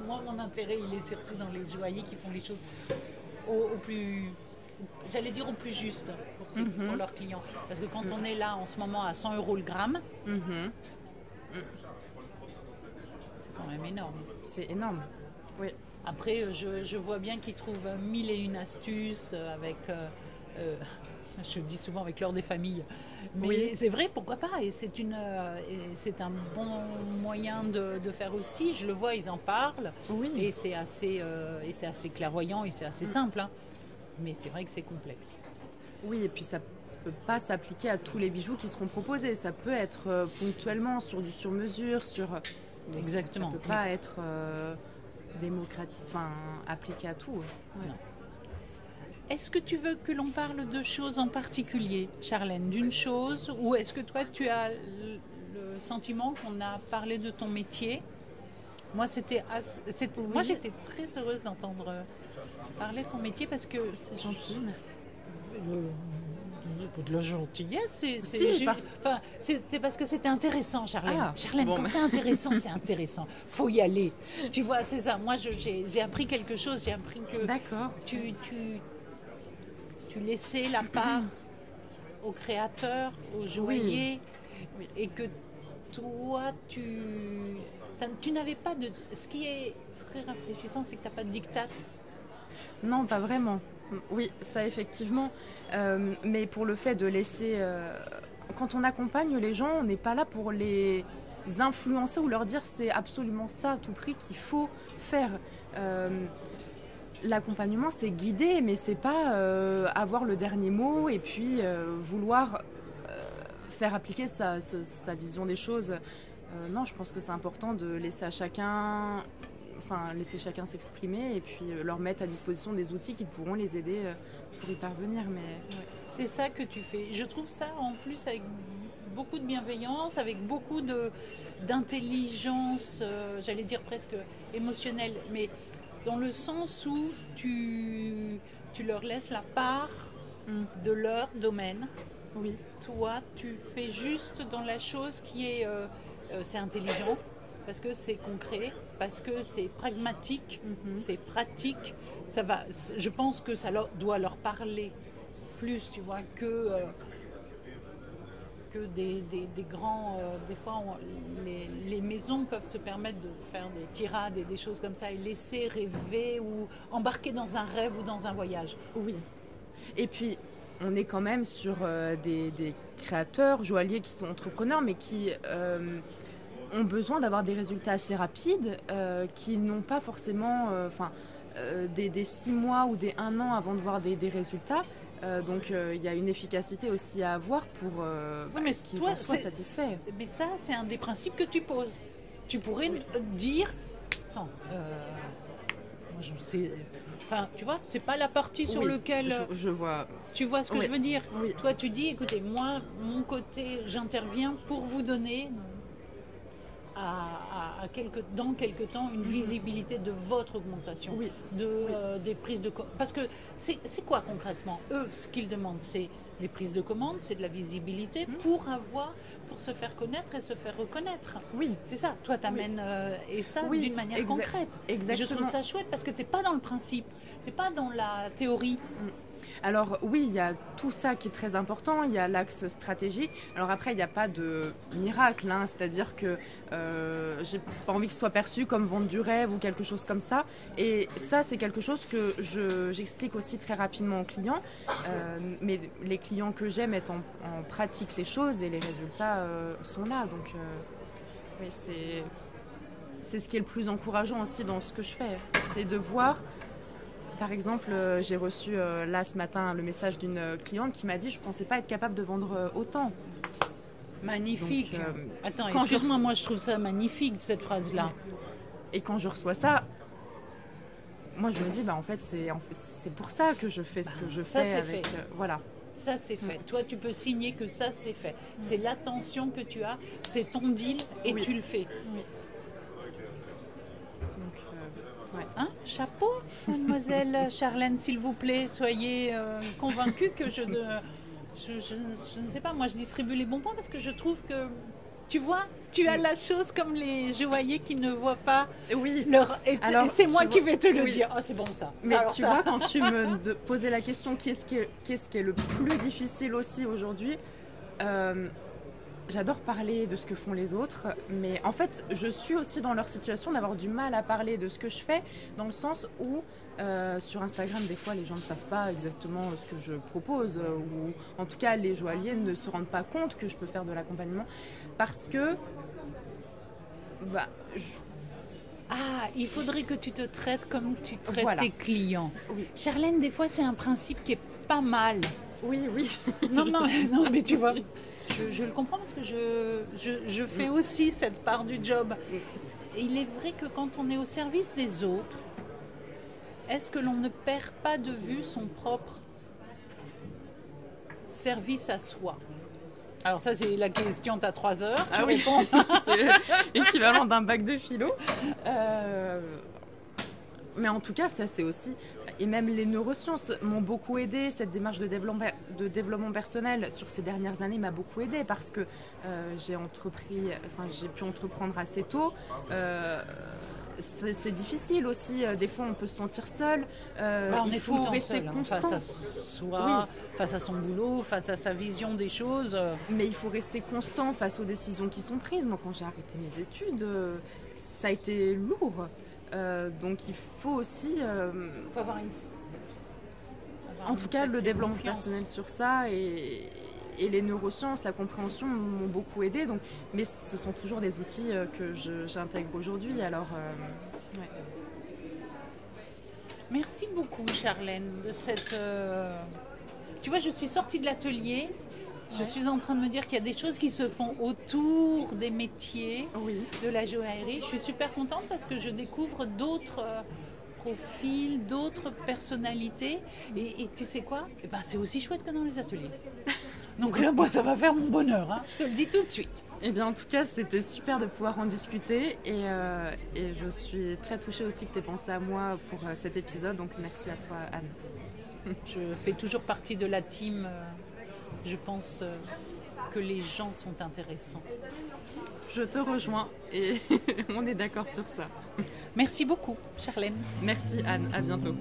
Moi, mon intérêt, il est surtout dans les joailliers qui font les choses au plus... J'allais dire au plus juste pour leurs clients. Parce que quand on est là en ce moment à 100 € le gramme, c'est quand même énorme. C'est énorme, oui. Après, je vois bien qu'ils trouvent 1001 astuces avec... je le dis souvent avec l'or des familles. Mais c'est vrai, pourquoi pas. Et c'est un bon moyen de faire aussi. Je le vois, ils en parlent. Oui. Et c'est assez clairvoyant et c'est assez simple. Hein. Mais c'est vrai que c'est complexe. Oui, et puis ça ne peut pas s'appliquer à tous les bijoux qui seront proposés. Ça peut être ponctuellement sur du sur-mesure, Exactement. Ça ne peut pas être démocratique, enfin appliqué à tout. Ouais. Non. Est-ce que tu veux que l'on parle de choses en particulier, Charlène, d'une chose, ou est-ce que toi tu as le sentiment qu'on a parlé de ton métier? Moi, moi j'étais très heureuse d'entendre parler de ton métier parce que... C'est gentil, merci. De la gentillesse, c'est parce que c'était intéressant, Charlène. Charlène, quand c'est intéressant. Faut y aller. Tu vois, c'est ça. Moi, j'ai appris quelque chose. J'ai appris que tu laissais la part au créateur, au joaillier, et que toi, tu n'avais pas de... Ce qui est très rafraîchissant, c'est que tu n'as pas de diktat. Non, pas vraiment. Oui, ça effectivement. Mais pour le fait de laisser... quand on accompagne les gens, on n'est pas là pour les influencer ou leur dire c'est absolument ça à tout prix qu'il faut faire. L'accompagnement, c'est guider, mais c'est pas avoir le dernier mot et puis vouloir faire appliquer sa vision des choses. Non, je pense que c'est important de laisser chacun s'exprimer et puis leur mettre à disposition des outils qui pourront les aider pour y parvenir. Mais c'est ça que tu fais. Je trouve ça en plus avec beaucoup de bienveillance, avec beaucoup d'intelligence, j'allais dire presque émotionnelle, mais dans le sens où tu leur laisses la part de leur domaine. Oui. Toi, tu fais juste dans la chose qui est... c'est intelligent, parce que c'est concret, parce que c'est pragmatique, c'est pratique. Ça va, je pense que ça doit leur parler plus, tu vois, que des grands... des fois, les maisons peuvent se permettre de faire des tirades et des choses comme ça et laisser rêver ou embarquer dans un rêve ou dans un voyage. Oui. Et puis, on est quand même sur des créateurs, joailliers qui sont entrepreneurs, mais qui ont besoin d'avoir des résultats assez rapides, qui n'ont pas forcément des 6 mois ou des 1 an avant de voir des résultats. Donc il y a une efficacité aussi à avoir pour qu'ils en soient satisfaits. Mais ça, c'est un des principes que tu poses. Tu pourrais dire... Attends, moi je sais... Enfin, tu vois, c'est pas la partie sur Oui, laquelle... je vois. Tu vois ce que Oui. je veux dire? Oui. Toi, tu dis, écoutez, moi, mon côté, j'interviens pour vous donner dans quelque temps une visibilité de votre augmentation, Oui. Des prises de commande. Parce que c'est quoi concrètement? Eux, ce qu'ils demandent, c'est les prises de commande, c'est de la visibilité pour se faire connaître et se faire reconnaître. Oui. C'est ça, toi t'amènes et ça d'une manière concrète. Exactement. Et je trouve ça chouette parce que t'es pas dans le principe, t'es pas dans la théorie. Alors oui, il y a tout ça qui est très important, il y a l'axe stratégique. Alors après, il n'y a pas de miracle, hein, c'est-à-dire que j'ai pas envie que ce soit perçu comme vendre du rêve ou quelque chose comme ça. Et ça, c'est quelque chose que j'explique aussi très rapidement aux clients. Mais les clients que j'ai mettent en pratique les choses et les résultats sont là. Donc oui, c'est ce qui est le plus encourageant aussi dans ce que je fais. C'est de voir... Par exemple, j'ai reçu là ce matin le message d'une cliente qui m'a dit « Je ne pensais pas être capable de vendre autant ». Magnifique. Donc, attends, excuse-moi, moi je trouve ça magnifique cette phrase-là. Et quand je reçois ça, moi je me dis en fait c'est pour ça que je fais ce que je fais avec voilà. Ça c'est fait. Toi tu peux signer que ça c'est fait. C'est l'attention que tu as, c'est ton deal et tu le fais. Oui. Hein? Chapeau, mademoiselle Charlène, s'il vous plaît, soyez convaincue que je ne sais pas, moi je distribue les bons points parce que je trouve que, tu vois, tu as la chose comme les joailliers qui ne voient pas leur... Et c'est moi qui vais te le dire. Oh, c'est bon ça. Mais alors, tu vois, quand tu me posais la question, qu'est-ce qui est le plus difficile aussi aujourd'hui, j'adore parler de ce que font les autres, mais en fait, je suis aussi dans leur situation d'avoir du mal à parler de ce que je fais, dans le sens où sur Instagram, des fois, les gens ne savent pas exactement ce que je propose, ou en tout cas, les joailliers ne se rendent pas compte que je peux faire de l'accompagnement, parce que il faudrait que tu te traites comme tu traites tes clients. Oui. Charlène, des fois, c'est un principe qui est pas mal. Oui. Non, mais tu vois... Je le comprends parce que je fais aussi cette part du job. Et il est vrai que quand on est au service des autres, est-ce que l'on ne perd pas de vue son propre service à soi? Alors ça, c'est la question, tu as 3 heures, tu réponds. C'est équivalent d'un bac de philo. Mais en tout cas, ça c'est aussi... Et même les neurosciences m'ont beaucoup aidé. Cette démarche de développement personnel sur ces dernières années m'a beaucoup aidé parce que j'ai pu entreprendre assez tôt. C'est difficile aussi. Des fois, on peut se sentir seul. Il faut rester constant. Face à soi, face à son boulot, face à sa vision des choses. Mais il faut rester constant face aux décisions qui sont prises. Moi, quand j'ai arrêté mes études, ça a été lourd. Donc il faut aussi faut avoir en tout cas le développement personnel sur ça et les neurosciences, la compréhension m'ont beaucoup aidé, mais ce sont toujours des outils que j'intègre aujourd'hui, alors Merci beaucoup Charlène de cette tu vois, je suis sortie de l'atelier. Je suis en train de me dire qu'il y a des choses qui se font autour des métiers de la joaillerie. Je suis super contente parce que je découvre d'autres profils, d'autres personnalités. Et tu sais quoi? C'est aussi chouette que dans les ateliers. Donc là, moi, ça va faire mon bonheur. Hein. Je te le dis tout de suite. Eh bien, en tout cas, c'était super de pouvoir en discuter. Et je suis très touchée aussi que tu aies pensé à moi pour cet épisode. Donc, merci à toi, Anne. Je fais toujours partie de la team... Je pense que les gens sont intéressants. Je te rejoins et on est d'accord sur ça. Merci beaucoup, Charlène. Merci Anne, à bientôt.